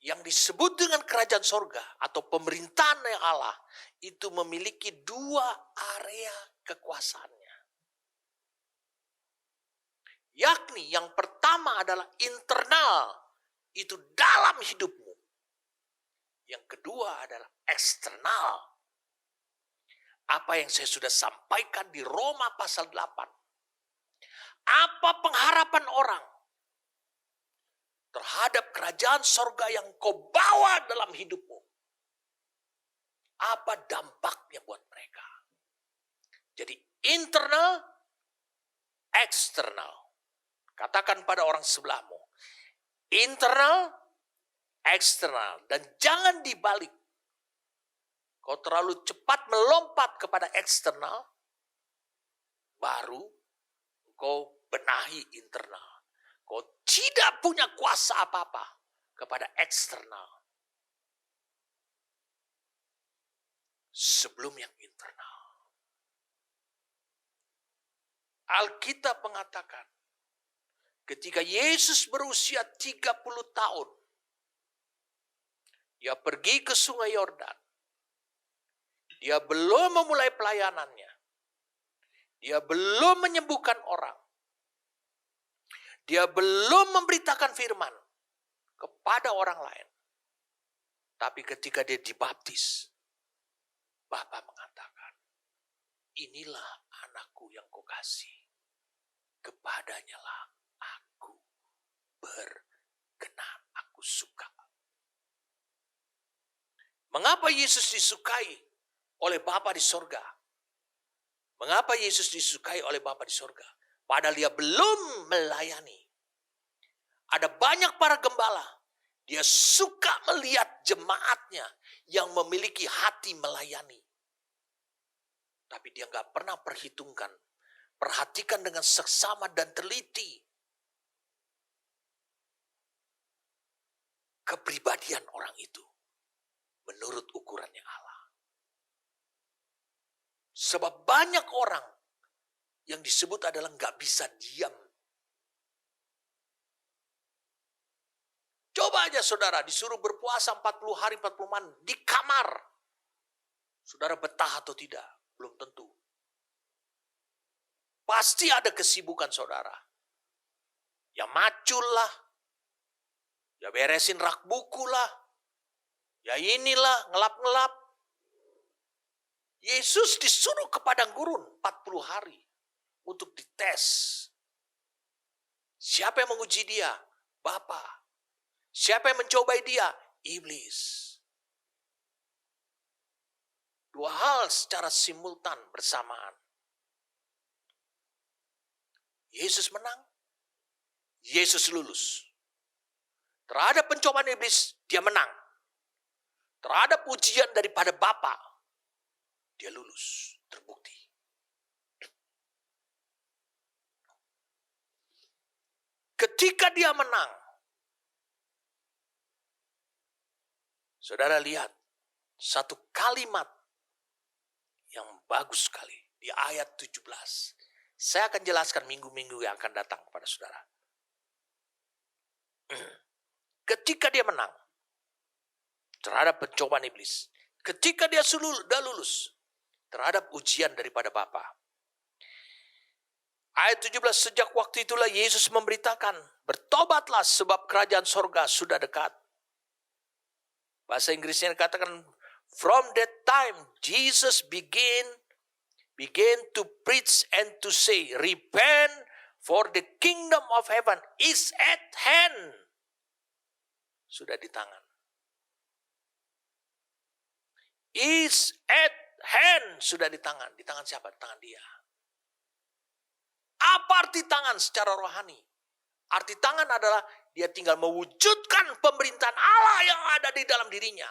Yang disebut dengan kerajaan sorga atau pemerintahan yang Allah, itu memiliki 2 area kekuasaannya. Yakni yang pertama adalah internal, itu dalam hidupmu. Yang kedua adalah eksternal. Apa yang saya sudah sampaikan di Roma pasal 8. Apa pengharapan orang terhadap kerajaan sorga yang kau bawa dalam hidupmu? Apa dampaknya buat mereka? Jadi internal, eksternal. Katakan pada orang sebelahmu, internal, eksternal. Dan jangan dibalik. Kau terlalu cepat melompat kepada eksternal, baru kau benahi internal. Kau tidak punya kuasa apa-apa kepada eksternal sebelum yang internal. Alkitab mengatakan, ketika Yesus berusia 30 tahun, dia pergi ke Sungai Yordan. Dia belum memulai pelayanannya. Dia belum menyembuhkan orang. Dia belum memberitakan firman kepada orang lain. Tapi ketika dia dibaptis, Bapa mengatakan, inilah anakku yang kukasihi, kepadanya lah aku berkenan, aku suka. Mengapa Yesus disukai oleh Bapa di sorga? Mengapa Yesus disukai oleh Bapa di sorga? Padahal dia belum melayani. Ada banyak para gembala. Dia suka melihat jemaatnya yang memiliki hati melayani. Tapi dia nggak pernah perhatikan dengan seksama dan teliti kepribadian orang itu menurut ukurannya Allah. Sebab banyak orang yang disebut adalah nggak bisa diam. Coba aja saudara disuruh berpuasa 40 hari 40 malam di kamar. Saudara betah atau tidak? Belum tentu. Pasti ada kesibukan saudara. Ya macul lah. Ya beresin rak buku lah. Ya inilah ngelap-ngelap. Yesus disuruh ke padang gurun 40 hari untuk dites. Siapa yang menguji dia? Bapa. Siapa yang mencobai dia? Iblis. Dua hal secara simultan bersamaan. Yesus menang. Yesus lulus. Terhadap pencobaan iblis, dia menang. Terhadap ujian daripada Bapa, dia lulus, terbukti. Ketika dia menang, saudara lihat satu kalimat yang bagus sekali di ayat 17. Saya akan jelaskan minggu-minggu yang akan datang kepada saudara. Ketika dia menang terhadap pencobaan iblis, ketika dia sudah lulus terhadap ujian daripada Bapa. Ayat 17, sejak waktu itulah Yesus memberitakan, bertobatlah sebab kerajaan sorga sudah dekat. Bahasa Inggrisnya katakan, from that time Jesus began to preach and to say, repent for the kingdom of heaven is at hand. Sudah di tangan. Is at hand. Sudah di tangan. Di tangan siapa? Di tangan dia. Apa arti tangan secara rohani? Arti tangan adalah dia tinggal mewujudkan pemerintahan Allah yang ada di dalam dirinya.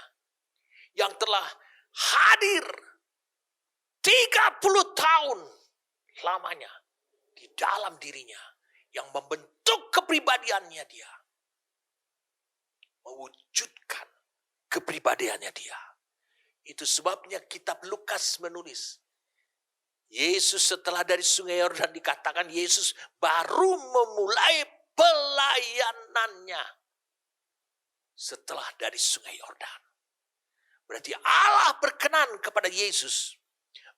Yang telah hadir 30 tahun lamanya di dalam dirinya. Yang membentuk kepribadiannya dia. Mewujudkan kepribadiannya dia. Itu sebabnya kitab Lukas menulis. Yesus setelah dari sungai Yordan dikatakan Yesus baru memulai pelayanannya. Setelah dari sungai Yordan. Berarti Allah berkenan kepada Yesus.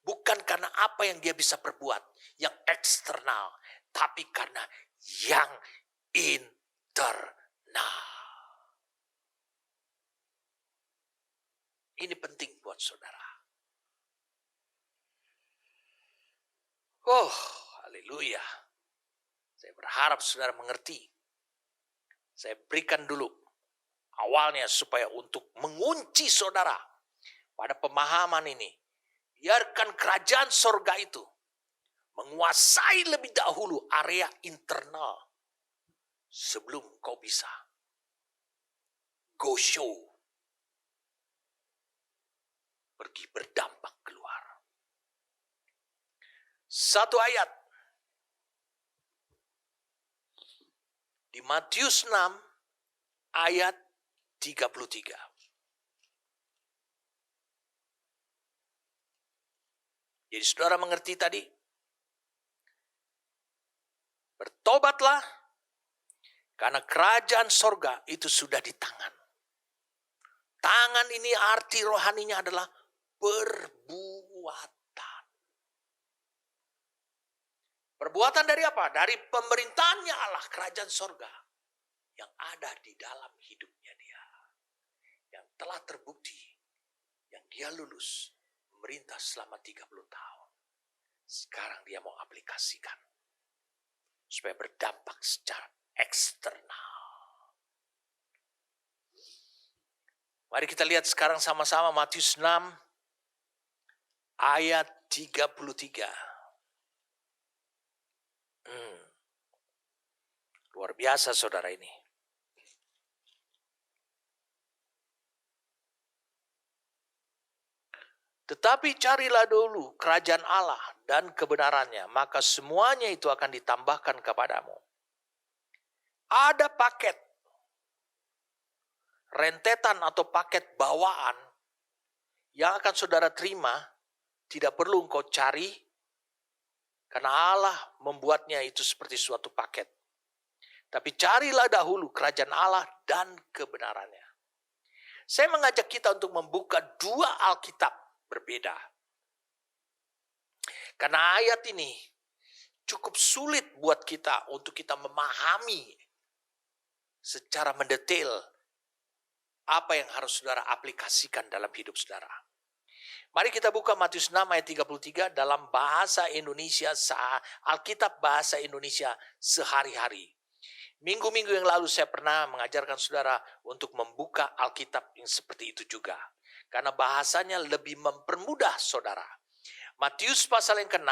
Bukan karena apa yang dia bisa perbuat. Yang eksternal. Tapi karena yang internal. Ini penting buat saudara. Oh, haleluya. Saya berharap saudara mengerti. Saya berikan dulu awalnya supaya untuk mengunci saudara pada pemahaman ini. Biarkan kerajaan sorga itu menguasai lebih dahulu area internal sebelum kau bisa go show, pergi berdampak keluar. Satu ayat di Matius 6 ayat 33. Jadi saudara mengerti tadi? Bertobatlah karena kerajaan sorga itu sudah di tangan. Tangan ini arti rohaninya adalah perbuatan. Perbuatan dari apa? Dari pemerintahannya Allah, kerajaan sorga. Yang ada di dalam hidupnya dia. Yang telah terbukti. Yang dia lulus. Memerintah selama 30 tahun. Sekarang dia mau aplikasikan. Supaya berdampak secara eksternal. Mari kita lihat sekarang sama-sama Matius 6 ayat 33. Luar biasa saudara ini. Tetapi carilah dulu kerajaan Allah dan kebenarannya, maka semuanya itu akan ditambahkan kepadamu. Ada paket, rentetan atau paket bawaan yang akan saudara terima, tidak perlu engkau cari, karena Allah membuatnya itu seperti suatu paket. Tapi carilah dahulu kerajaan Allah dan kebenarannya. Saya mengajak kita untuk membuka dua Alkitab berbeda. Karena ayat ini cukup sulit buat kita untuk kita memahami secara mendetail apa yang harus saudara aplikasikan dalam hidup saudara. Mari kita buka Matius 6 ayat 33 dalam bahasa Indonesia, Alkitab bahasa Indonesia sehari-hari. Minggu-minggu yang lalu saya pernah mengajarkan saudara untuk membuka Alkitab yang seperti itu juga. Karena bahasanya lebih mempermudah saudara. Matius pasal yang ke-6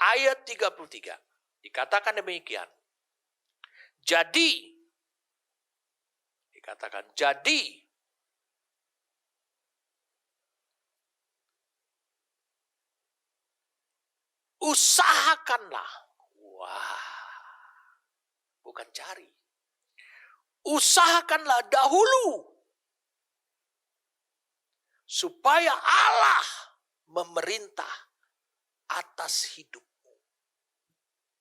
ayat 33. Dikatakan demikian. Jadi, dikatakan jadi, usahakanlah. Wah, bukan cari. Usahakanlah dahulu supaya Allah memerintah atas hidupmu.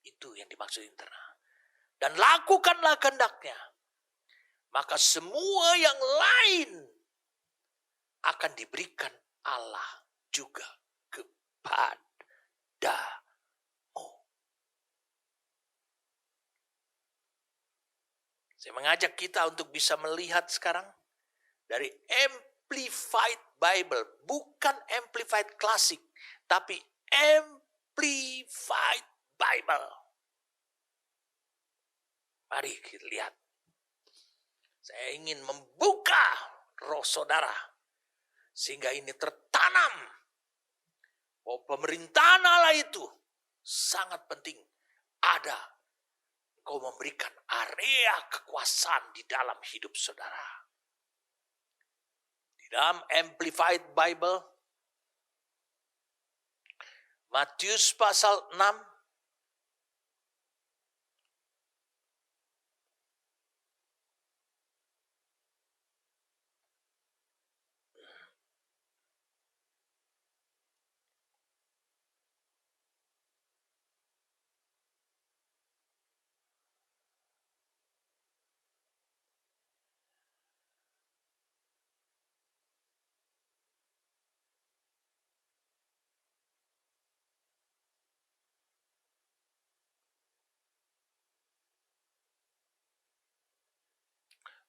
Itu yang dimaksud internal. Dan lakukanlah kehendaknya. Maka semua yang lain akan diberikan Allah juga kepadamu. Saya mengajak kita untuk bisa melihat sekarang dari Amplified Bible. Bukan Amplified Classic, tapi Amplified Bible. Mari kita lihat. Saya ingin membuka roh saudara. Sehingga ini tertanam. Oh, pemerintahan Allah itu sangat penting. Ada. Kau memberikan area kekuasaan di dalam hidup saudara. Di dalam Amplified Bible, Matius pasal 6,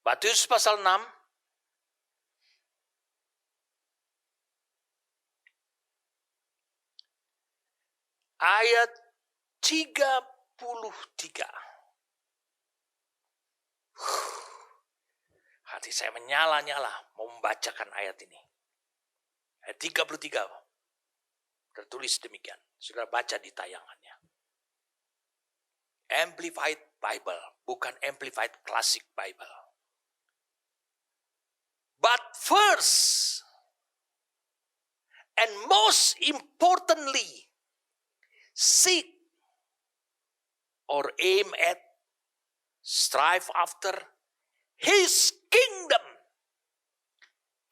Matius pasal 6, ayat 33. Hati saya menyala-nyala mau membacakan ayat ini. Ayat 33. Tertulis demikian. Sudah baca di tayangannya. Amplified Bible, bukan Amplified Classic Bible. But first, and most importantly, seek or aim at, strive after His kingdom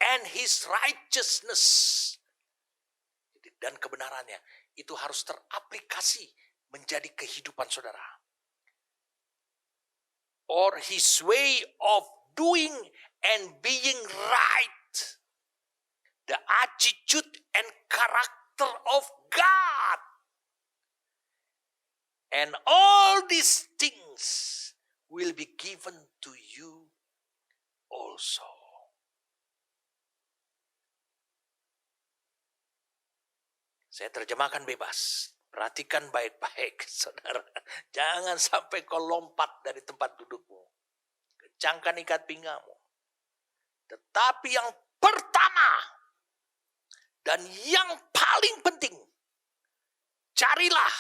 and His righteousness. Dan kebenarannya itu harus teraplikasi menjadi kehidupan saudara. Or His way of doing and being right. The attitude and character of God. And all these things will be given to you also. Saya terjemahkan bebas. Perhatikan baik-baik, saudara. Jangan sampai kau lompat dari tempat dudukmu. kencangkan ikat pinggangmu. Tetapi yang pertama dan yang paling penting, carilah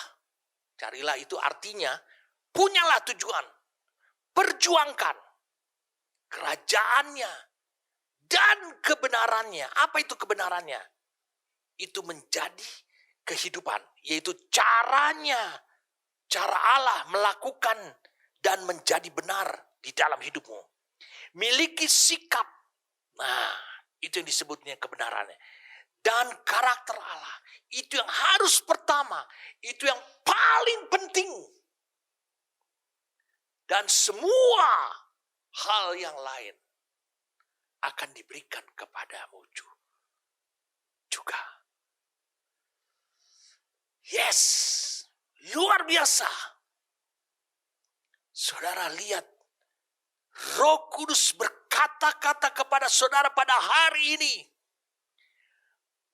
itu artinya punyalah tujuan, perjuangkan kerajaannya dan kebenarannya. Apa itu kebenarannya? Itu menjadi kehidupan, yaitu caranya, cara Allah melakukan dan menjadi benar di dalam hidupmu. Miliki sikap, nah itu yang disebutnya kebenarannya. Dan karakter Allah, itu yang harus pertama, itu yang paling penting. Dan semua hal yang lain akan diberikan kepadamu juga. Yes, luar biasa. Saudara lihat, Roh Kudus berkata-kata kepada saudara pada hari ini.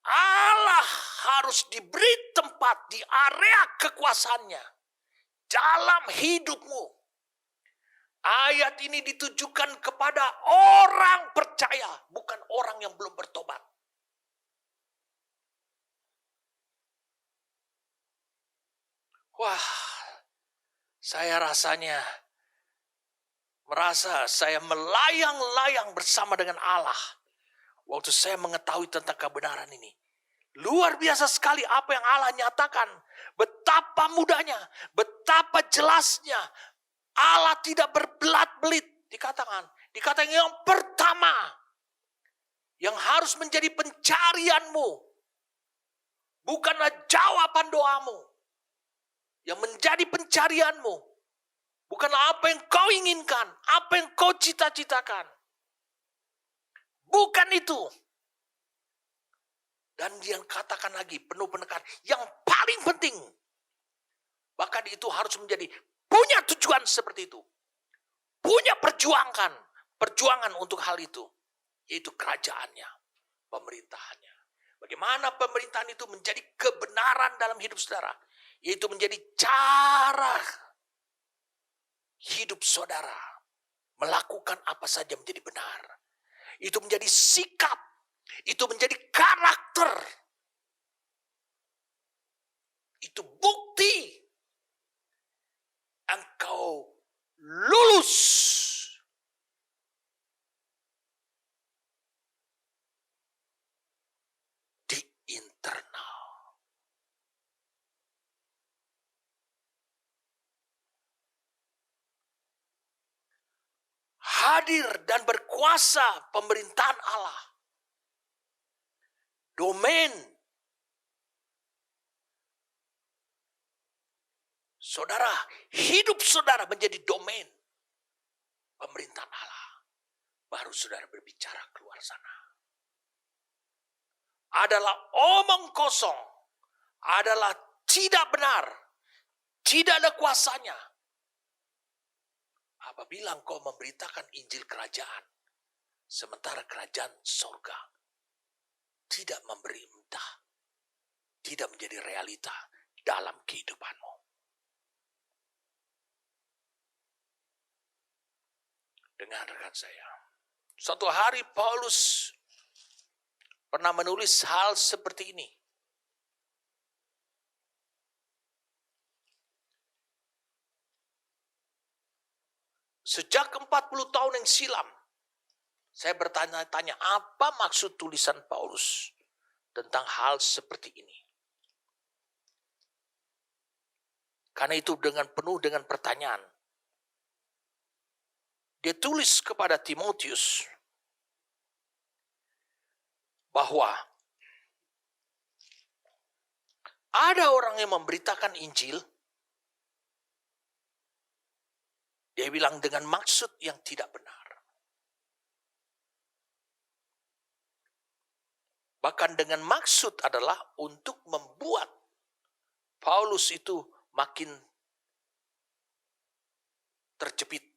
Allah harus diberi tempat di area kekuasaannya dalam hidupmu. Ayat ini ditujukan kepada orang percaya, bukan orang yang belum bertobat. Wah, saya merasa saya melayang-layang bersama dengan Allah waktu saya mengetahui tentang kebenaran ini. Luar biasa sekali apa yang Allah nyatakan. Betapa mudahnya, betapa jelasnya. Allah tidak berbelat-belit. Dikatakan yang pertama, yang harus menjadi pencarianmu, bukanlah jawaban doamu. Yang menjadi pencarianmu, bukanlah apa yang kau inginkan, apa yang kau cita-citakan. Bukan itu. Dan dia katakan lagi, penuh penekan, yang paling penting. Bahkan itu harus menjadi punya tujuan seperti itu. Punya perjuangan untuk hal itu. Yaitu kerajaannya, pemerintahannya. Bagaimana pemerintahan itu menjadi kebenaran dalam hidup saudara. Yaitu menjadi cara hidup saudara. Melakukan apa saja menjadi benar. Itu menjadi sikap. Itu menjadi karakter. Itu bukti. Engkau lulus. Di internal. Hadir dan berkuasa pemerintahan Allah. Domain. Saudara, hidup saudara menjadi domain pemerintahan Allah. Baru saudara berbicara keluar sana. Adalah omong kosong. Adalah tidak benar. Tidak ada kuasanya. Apabila engkau memberitakan Injil kerajaan, sementara kerajaan surga tidak memberi entah, tidak menjadi realita dalam kehidupanmu. Dengarkan saya. Suatu hari Paulus pernah menulis hal seperti ini. Sejak 40 tahun yang silam, saya bertanya-tanya apa maksud tulisan Paulus tentang hal seperti ini. Karena itu penuh dengan pertanyaan. Dia tulis kepada Timotius bahwa ada orang yang memberitakan Injil. Dia bilang dengan maksud yang tidak benar. Bahkan dengan maksud adalah untuk membuat Paulus itu makin terjepit.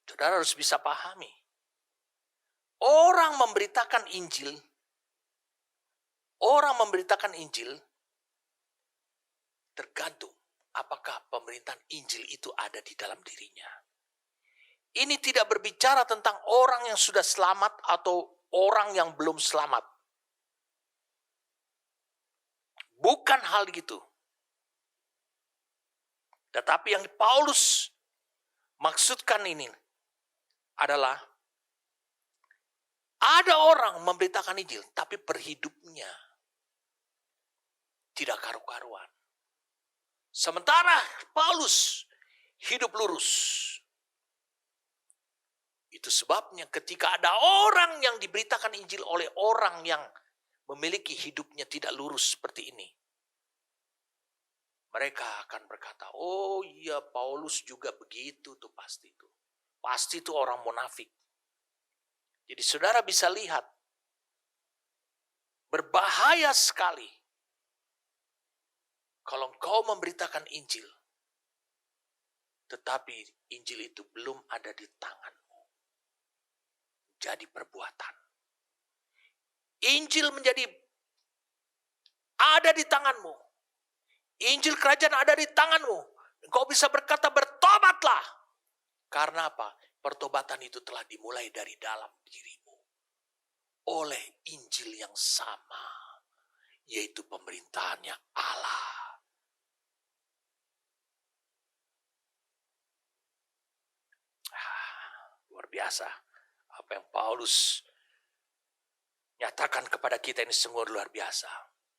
Saudara harus bisa pahami. Orang memberitakan Injil tergantung apakah pemerintahan Injil itu ada di dalam dirinya. Ini tidak berbicara tentang orang yang sudah selamat atau orang yang belum selamat. Bukan hal gitu. Tetapi yang Paulus maksudkan ini adalah ada orang memberitakan Injil, tapi berhidupnya tidak karu-karuan. Sementara Paulus hidup lurus. Itu sebabnya ketika ada orang yang diberitakan Injil oleh orang yang memiliki hidupnya tidak lurus seperti ini, mereka akan berkata, oh iya Paulus juga begitu tuh pasti itu. Pasti itu orang munafik. Jadi saudara bisa lihat, berbahaya sekali kalau engkau memberitakan Injil, tetapi Injil itu belum ada di tanganmu. Jadi perbuatan. Injil menjadi ada di tanganmu. Injil kerajaan ada di tanganmu. Engkau bisa berkata bertobatlah. Karena apa? Pertobatan itu telah dimulai dari dalam dirimu. Oleh Injil yang sama. Yaitu pemerintahannya Allah. Luar biasa. Apa yang Paulus nyatakan kepada kita ini sungguh luar biasa.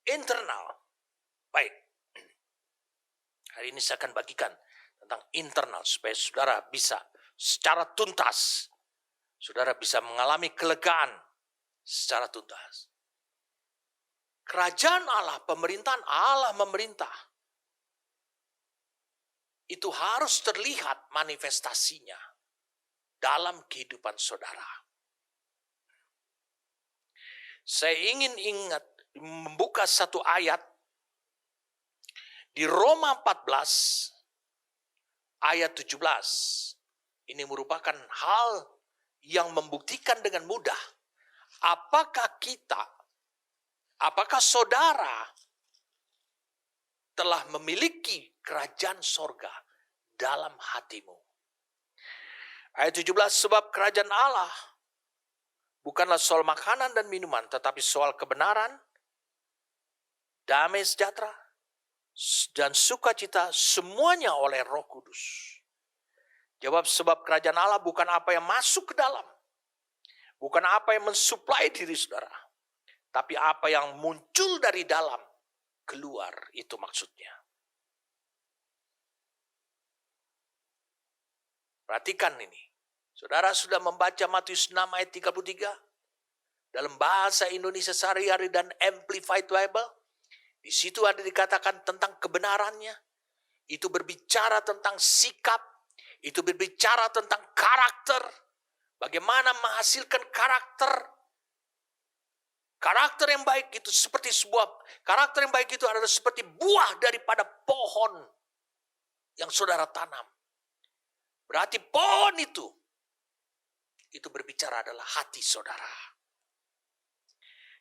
Internal. Baik. Hari ini saya akan bagikan tentang internal. Supaya saudara bisa secara tuntas. Saudara bisa mengalami kelegaan secara tuntas. Kerajaan Allah, pemerintahan Allah memerintah. Itu harus terlihat manifestasinya dalam kehidupan saudara. Saya ingin membuka satu ayat di Roma 14 ayat 17. Ini merupakan hal yang membuktikan dengan mudah apakah saudara telah memiliki kerajaan sorga dalam hatimu. Ayat 17, sebab kerajaan Allah bukanlah soal makanan dan minuman, tetapi soal kebenaran, damai sejahtera, dan sukacita semuanya oleh Roh Kudus. Jawab, sebab kerajaan Allah bukan apa yang masuk ke dalam, bukan apa yang mensuplai diri saudara, tapi apa yang muncul dari dalam keluar, itu maksudnya. Perhatikan ini. Saudara sudah membaca Matius 6 ayat 33 dalam bahasa Indonesia sehari-hari dan Amplified Bible. Di situ ada dikatakan tentang kebenarannya. Itu berbicara tentang sikap. Itu berbicara tentang karakter. Bagaimana menghasilkan karakter. Karakter yang baik itu seperti karakter yang baik itu adalah seperti buah daripada pohon yang saudara tanam. Berarti pohon itu berbicara adalah hati saudara.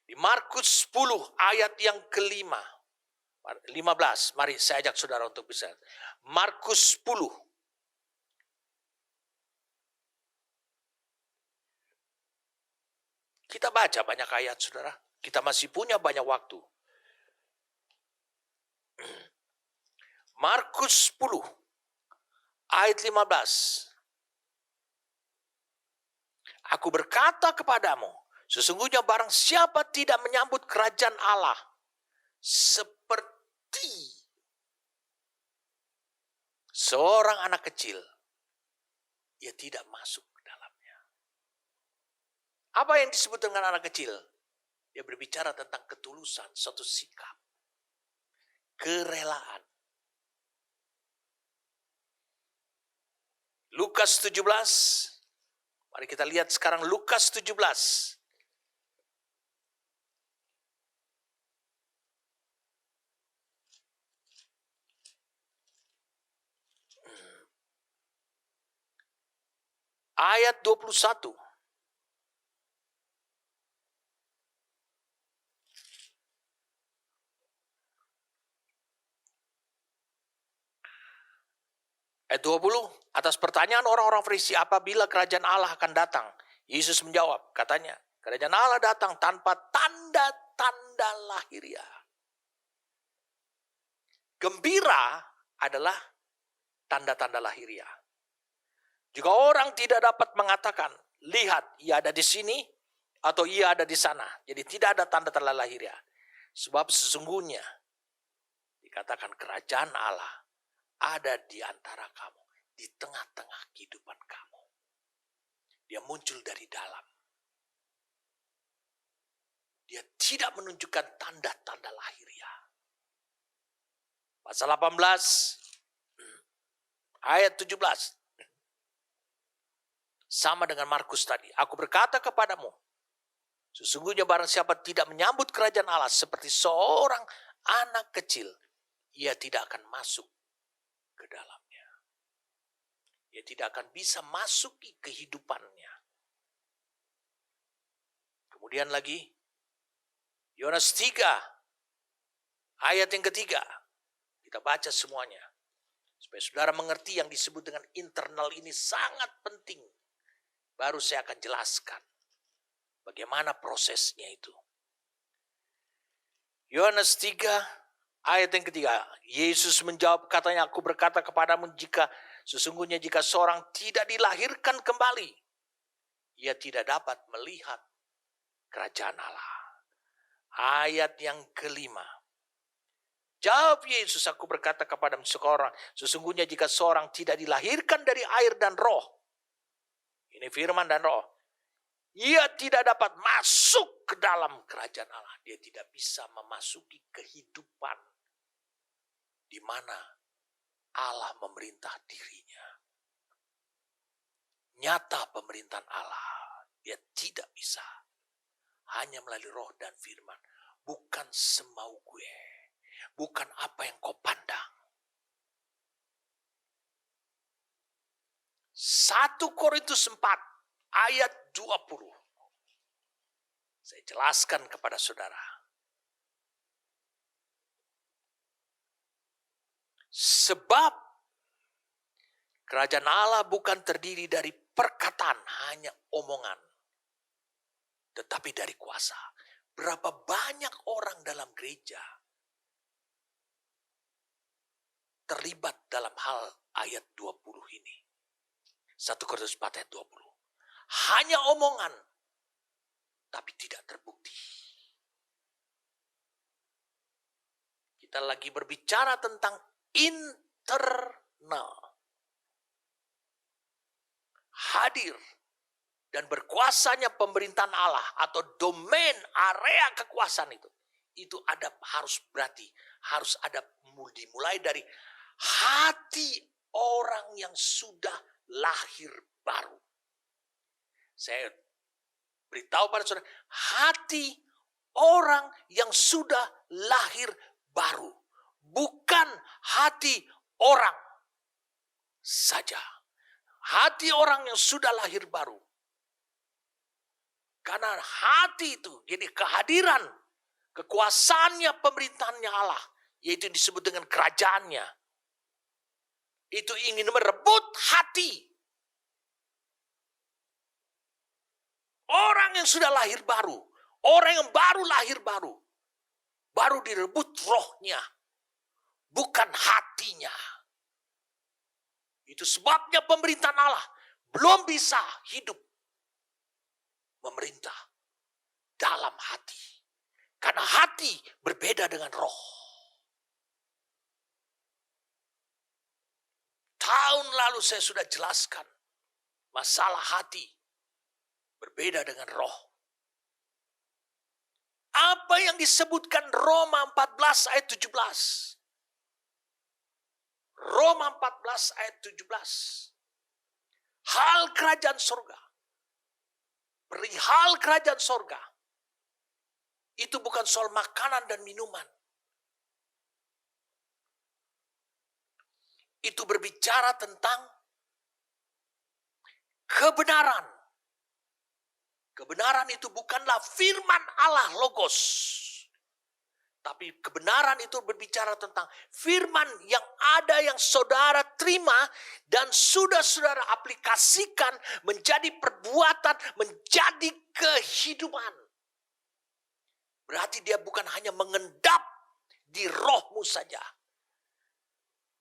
Di Markus 10 ayat yang kelima, 15, mari saya ajak saudara untuk bisa. Markus 10. Kita baca banyak ayat saudara, kita masih punya banyak waktu. Markus 10 ayat 15. Aku berkata kepadamu, sesungguhnya barang siapa tidak menyambut kerajaan Allah seperti seorang anak kecil, ia tidak masuk ke dalamnya. Apa yang disebut dengan anak kecil? Dia berbicara tentang ketulusan, suatu sikap, kerelaan. Lukas 17. Mari kita lihat sekarang Lukas 17. Ayat 21. Ayat 20, atas pertanyaan orang-orang Farisi, apabila kerajaan Allah akan datang? Yesus menjawab, katanya, kerajaan Allah datang tanpa tanda-tanda lahiriah. Gembira adalah tanda-tanda lahiriah. Jika orang tidak dapat mengatakan, lihat, ia ada di sini, atau ia ada di sana. Jadi tidak ada tanda-tanda lahiriah. Sebab sesungguhnya, dikatakan kerajaan Allah ada di antara kamu, di tengah-tengah kehidupan kamu. Dia muncul dari dalam. Dia tidak menunjukkan tanda-tanda lahiriah. Pasal 18, ayat 17. Sama dengan Markus tadi. Aku berkata kepadamu, sesungguhnya barang siapa tidak menyambut kerajaan Allah seperti seorang anak kecil, ia tidak akan masuk ke dalamnya. Ia tidak akan bisa masuki kehidupannya. Kemudian lagi, Yohanes 3, ayat yang ketiga. Kita baca semuanya. Supaya saudara mengerti yang disebut dengan internal ini sangat penting. Baru saya akan jelaskan bagaimana prosesnya itu. Yohanes 3, ayat yang ketiga. Yesus menjawab, katanya, aku berkata kepadamu, sesungguhnya jika seorang tidak dilahirkan kembali, ia tidak dapat melihat kerajaan Allah. Ayat yang kelima. Jawab Yesus, aku berkata kepadamu seorang, sesungguhnya jika seorang tidak dilahirkan dari air dan roh, ini firman dan roh, ia tidak dapat masuk ke dalam kerajaan Allah. Dia tidak bisa memasuki kehidupan di mana Allah memerintah dirinya. Nyata pemerintahan Allah, dia tidak bisa. Hanya melalui roh dan firman. Bukan semau gue. Bukan apa yang kau pandang. 1 Korintus 4 ayat 20. Saya jelaskan kepada saudara. Sebab kerajaan Allah bukan terdiri dari perkataan, hanya omongan. Tetapi dari kuasa. Berapa banyak orang dalam gereja terlibat dalam hal ayat 20 ini. 1 Korintus 4 ayat 20. Hanya omongan, tapi tidak terbukti. Kita lagi berbicara tentang internal. Hadir dan berkuasanya pemerintahan Allah atau domain area kekuasaan itu ada, harus ada dimulai dari hati orang yang sudah lahir baru. Saya beritahu pada saudara, hati orang yang sudah lahir baru, bukan hati orang saja. Hati orang yang sudah lahir baru. Karena hati itu, jadi kehadiran, kekuasaannya, pemerintahannya Allah, yaitu disebut dengan kerajaannya. Itu ingin merebut hati. Orang yang sudah lahir baru, orang yang baru lahir baru direbut rohnya, bukan hatinya. Itu sebabnya pemerintahan Allah belum bisa hidup memerintah dalam hati. Karena hati berbeda dengan roh. Tahun lalu saya sudah jelaskan masalah hati berbeda dengan roh. Apa yang disebutkan Roma 14 ayat 17? Roma 14 ayat 17. Hal kerajaan surga. Perihal kerajaan surga. Itu bukan soal makanan dan minuman. Itu berbicara tentang kebenaran. Kebenaran itu bukanlah firman Allah logos. Tapi kebenaran itu berbicara tentang firman yang ada yang saudara terima dan sudah saudara aplikasikan menjadi perbuatan, menjadi kehidupan. Berarti dia bukan hanya mengendap di rohmu saja.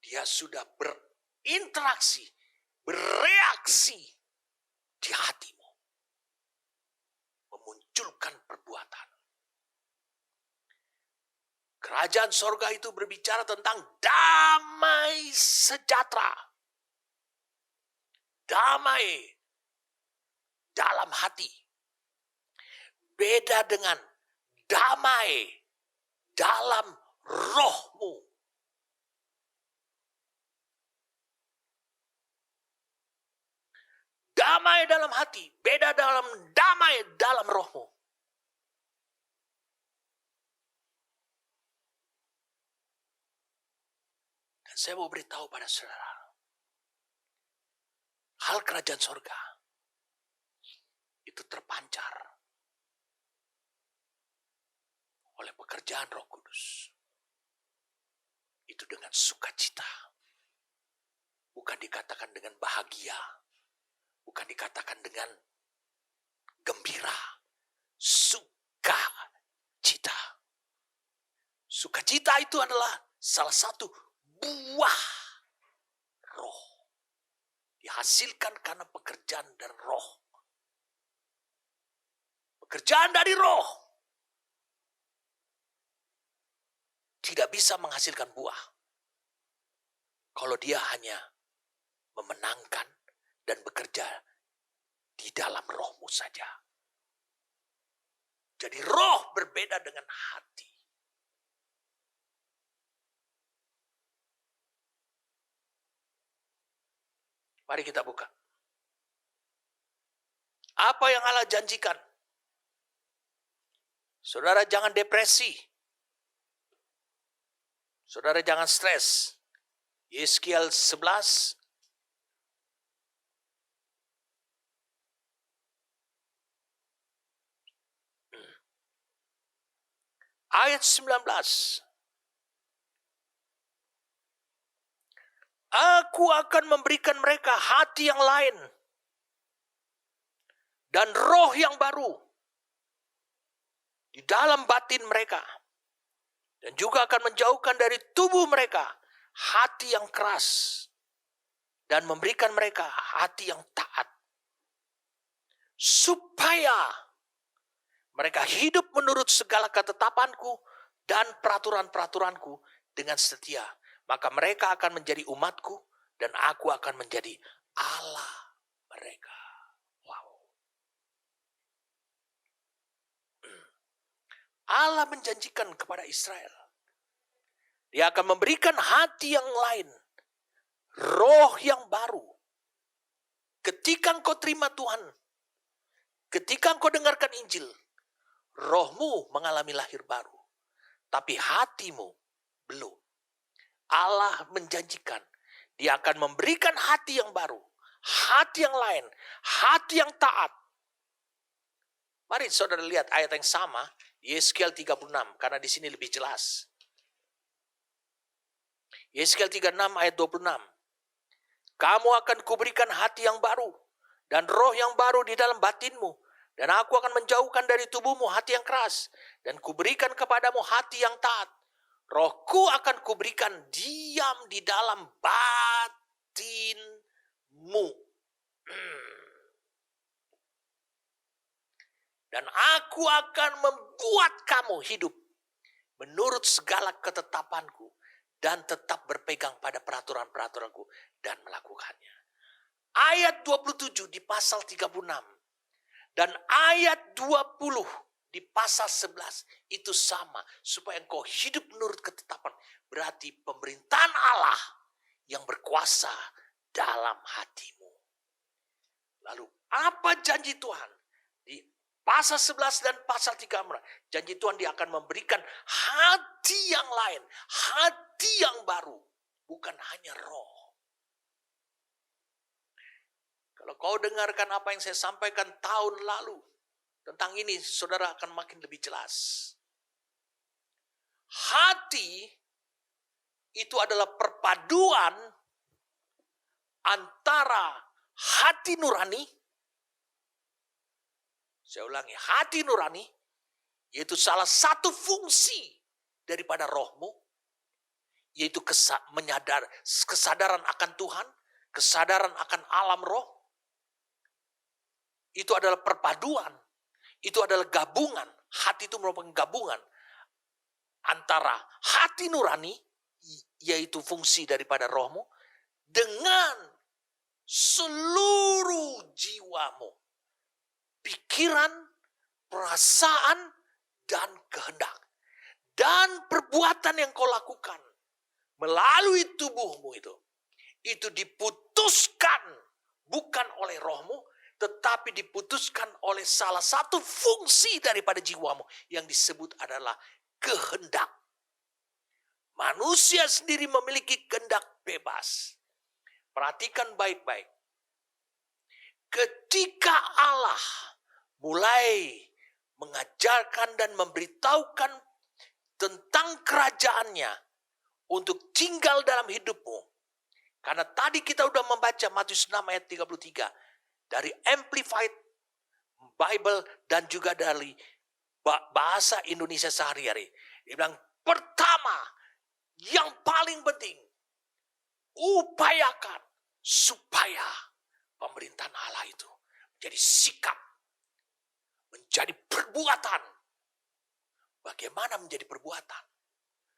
Dia sudah berinteraksi, bereaksi di hatimu. Memunculkan perbuatan. Kerajaan sorga itu berbicara tentang damai sejahtera. Damai dalam hati. Beda dengan damai dalam rohmu. Damai dalam hati, beda dalam damai dalam rohmu. Saya mau beritahu pada saudara, hal kerajaan sorga itu terpancar oleh pekerjaan Roh Kudus. Itu dengan sukacita, bukan dikatakan dengan bahagia, bukan dikatakan dengan gembira, sukacita. Sukacita itu adalah salah satu buah roh. Dihasilkan karena pekerjaan dari roh. Pekerjaan dari roh tidak bisa menghasilkan buah kalau dia hanya memenangkan dan bekerja di dalam rohmu saja. Jadi roh berbeda dengan hati. Mari kita buka. Apa yang Allah janjikan? Saudara jangan depresi. Saudara jangan stres. Yeskiel 11. Ayat 19. Aku akan memberikan mereka hati yang lain dan roh yang baru di dalam batin mereka. Dan juga akan menjauhkan dari tubuh mereka hati yang keras dan memberikan mereka hati yang taat. Supaya mereka hidup menurut segala ketetapanku dan peraturan-peraturanku dengan setia. Maka mereka akan menjadi umatku dan aku akan menjadi Allah mereka. Wow. Allah menjanjikan kepada Israel. Dia akan memberikan hati yang lain. Roh yang baru. Ketika engkau terima Tuhan. Ketika engkau dengarkan Injil. Rohmu mengalami lahir baru. Tapi hatimu belum. Allah menjanjikan. Dia akan memberikan hati yang baru. Hati yang lain. Hati yang taat. Mari saudara lihat ayat yang sama. Yeskiel 36. Karena di sini lebih jelas. Yeskiel 36 ayat 26. Kamu akan kuberikan hati yang baru. Dan roh yang baru di dalam batinmu. Dan aku akan menjauhkan dari tubuhmu hati yang keras. Dan kuberikan kepadamu hati yang taat. Rohku akan kuberikan diam di dalam batinmu. Dan aku akan membuat kamu hidup menurut segala ketetapanku. Dan tetap berpegang pada peraturan-peraturanku dan melakukannya. Ayat 27 di pasal 36. Dan ayat 20 di pasal 11 itu sama. Supaya engkau hidup menurut ketetapan. Berarti pemerintahan Allah yang berkuasa dalam hatimu. Lalu apa janji Tuhan? Di pasal 11 dan pasal 13. Janji Tuhan dia akan memberikan hati yang lain. Hati yang baru. Bukan hanya roh. Kalau kau dengarkan apa yang saya sampaikan tahun lalu. Tentang ini saudara akan makin lebih jelas. hati itu adalah perpaduan antara hati nurani, saya ulangi, hati nurani, yaitu salah satu fungsi daripada rohmu, yaitu kesadaran akan Tuhan, kesadaran akan alam roh. Itu adalah perpaduan, itu adalah gabungan. Hati itu merupakan gabungan antara hati nurani, yaitu fungsi daripada rohmu, dengan seluruh jiwamu, pikiran, perasaan, dan kehendak. Dan perbuatan yang kau lakukan melalui tubuhmu itu diputuskan bukan oleh rohmu, tetapi diputuskan oleh salah satu fungsi daripada jiwamu yang disebut adalah kehendak. Manusia sendiri memiliki kehendak bebas. Perhatikan baik-baik. Ketika Allah mulai mengajarkan dan memberitahukan tentang kerajaannya untuk tinggal dalam hidupmu. Karena tadi kita sudah membaca Matius 6 ayat 33. Dari Amplified Bible dan juga dari bahasa Indonesia sehari-hari. Dia bilang, pertama, yang paling penting, upayakan supaya pemerintahan Allah itu menjadi sikap, menjadi perbuatan. Bagaimana menjadi perbuatan?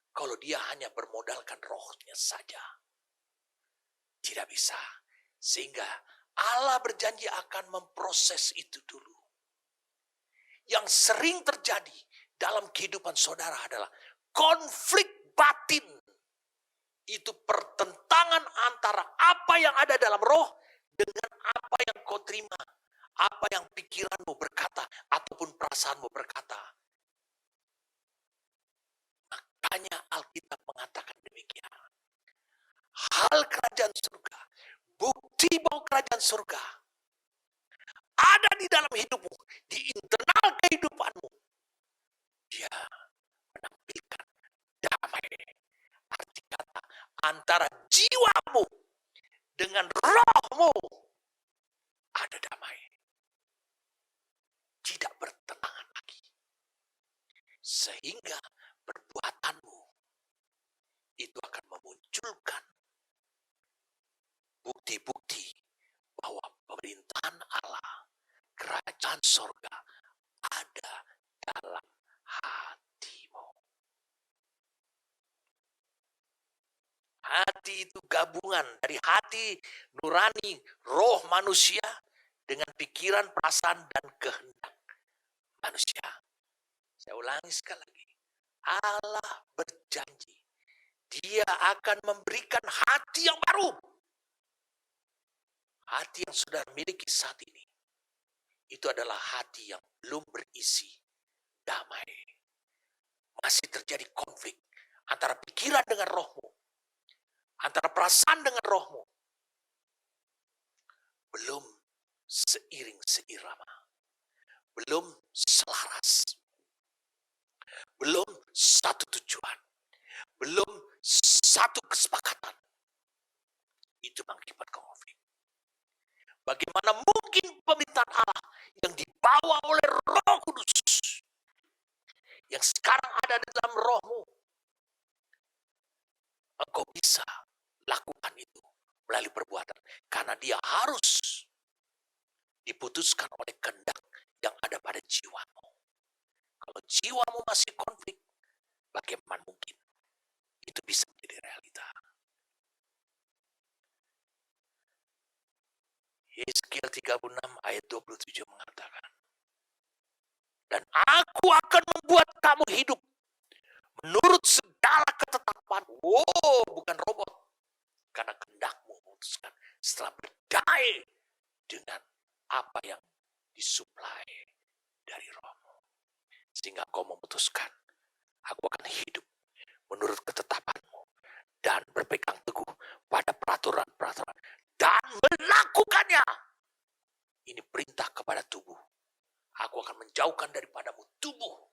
Kalau dia hanya bermodalkan rohnya saja. Tidak bisa. Sehingga Allah berjanji akan memproses itu dulu. Yang sering terjadi dalam kehidupan saudara adalah konflik batin. Itu pertentangan antara apa yang ada dalam roh dengan apa yang kau terima. Apa yang pikiranmu berkata ataupun perasaanmu berkata. Makanya Alkitab mengatakan demikian. Hal kerajaan surga, bukti bahwa kerajaan surga ada di dalam hidupmu, di internal kehidupanmu. Dia menampilkan damai. Arti kata antara jiwamu dengan rohmu ada damai. Tidak bertentangan lagi. Sehingga perbuatanmu itu akan memunculkan bukti-bukti bahwa pemerintahan Allah, kerajaan sorga ada dalam hatimu. Hati itu gabungan dari hati nurani, roh manusia dengan pikiran, perasaan, dan kehendak manusia. Saya ulangi sekali lagi. Allah berjanji Dia akan memberikan hati yang baru. Hati yang sudah miliki saat ini. Itu adalah hati yang belum berisi damai. Masih terjadi konflik antara pikiran dengan rohmu. Antara perasaan dengan rohmu. Belum seiring seirama. Belum selaras. Belum satu tujuan. Belum satu kesepakatan. Itu mengakibatkan konflik. Bagaimana mungkin pemerintahan Allah yang dibawa oleh Roh Kudus yang sekarang ada di dalam rohmu, engkau bisa lakukan itu melalui perbuatan, karena dia harus diputuskan oleh kehendak yang ada pada jiwamu. Kalau jiwamu masih konflik, bagaimana mungkin itu bisa menjadi realita? Yeskiel 36 ayat 27 mengatakan, dan aku akan membuat kamu hidup menurut segala ketetapan. Wow, bukan robot. Karena kehendakmu memutuskan setelah berdamai dengan apa yang disuplai dari rohmu. Sehingga kau memutuskan, aku akan hidup menurut ketetapanmu dan berpegang teguh pada peraturan-peraturan dan melakukannya. Ini perintah kepada tubuh. Aku akan menjauhkan daripadamu tubuh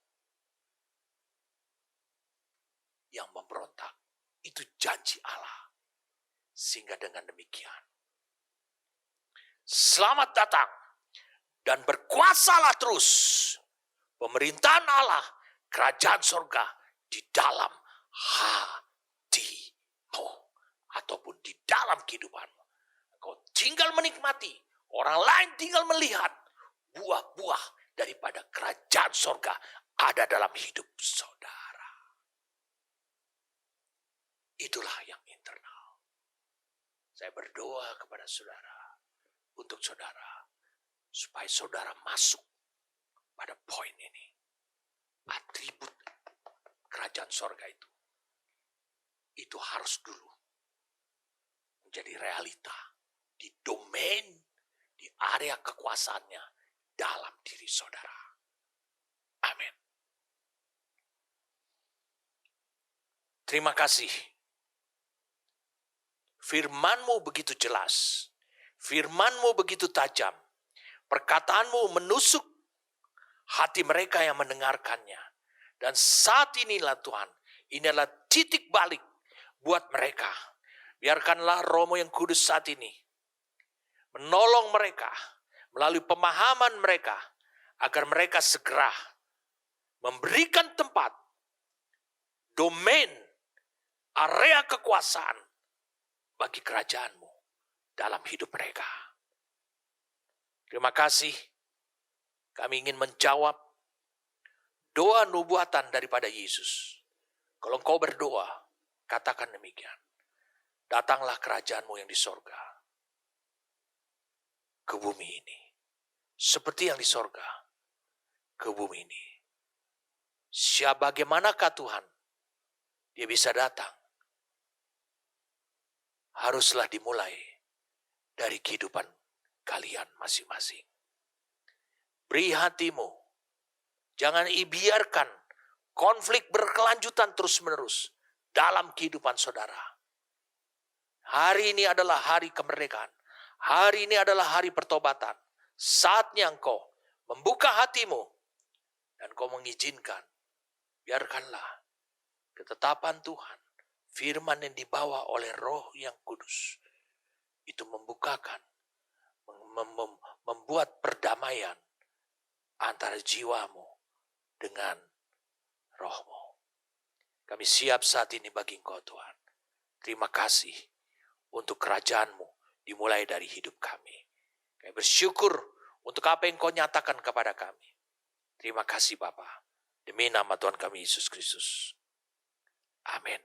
yang memberontak. Itu janji Allah. Sehingga dengan demikian, selamat datang dan berkuasalah terus pemerintahan Allah, kerajaan surga di dalam hatimu ataupun di dalam kehidupanmu. Engkau tinggal menikmati, orang lain tinggal melihat buah-buah daripada kerajaan surga ada dalam hidup saudara. Itulah yang internal. Saya berdoa kepada saudara, untuk saudara, supaya saudara masuk pada poin ini. Atribut kerajaan sorga itu harus dulu menjadi realita di domain, di area kekuasaannya dalam diri saudara. Amin. Terima kasih. Firman-Mu begitu jelas. Firman-Mu begitu tajam. Perkataanmu menusuk hati mereka yang mendengarkannya. Dan saat inilah Tuhan, inilah titik balik buat mereka. Biarkanlah Roh-Mu yang kudus saat ini menolong mereka melalui pemahaman mereka, agar mereka segera memberikan tempat, domain, area kekuasaan bagi kerajaan-Mu dalam hidup mereka. Terima kasih. Kami ingin menjawab doa nubuatan daripada Yesus. Kalau engkau berdoa, katakan demikian. Datanglah kerajaan-Mu yang di sorga ke bumi ini. Seperti yang di sorga ke bumi ini. Bagaimanakah Tuhan Dia bisa datang? Haruslah dimulai dari kehidupan kalian masing-masing. Beri hatimu. Jangan biarkan konflik berkelanjutan terus-menerus dalam kehidupan saudara. Hari ini adalah hari kemerdekaan. Hari ini adalah hari pertobatan. Saatnya engkau membuka hatimu dan kau mengizinkan. Biarkanlah ketetapan Tuhan, firman yang dibawa oleh Roh yang Kudus, itu membukakan, membuat perdamaian antara jiwamu dengan Roh-Mu. Kami siap saat ini bagi Engkau Tuhan. Terima kasih untuk kerajaan-Mu dimulai dari hidup kami. Kami bersyukur untuk apa yang Kau nyatakan kepada kami. Terima kasih Bapa. Demi nama Tuhan kami Yesus Kristus. Amin.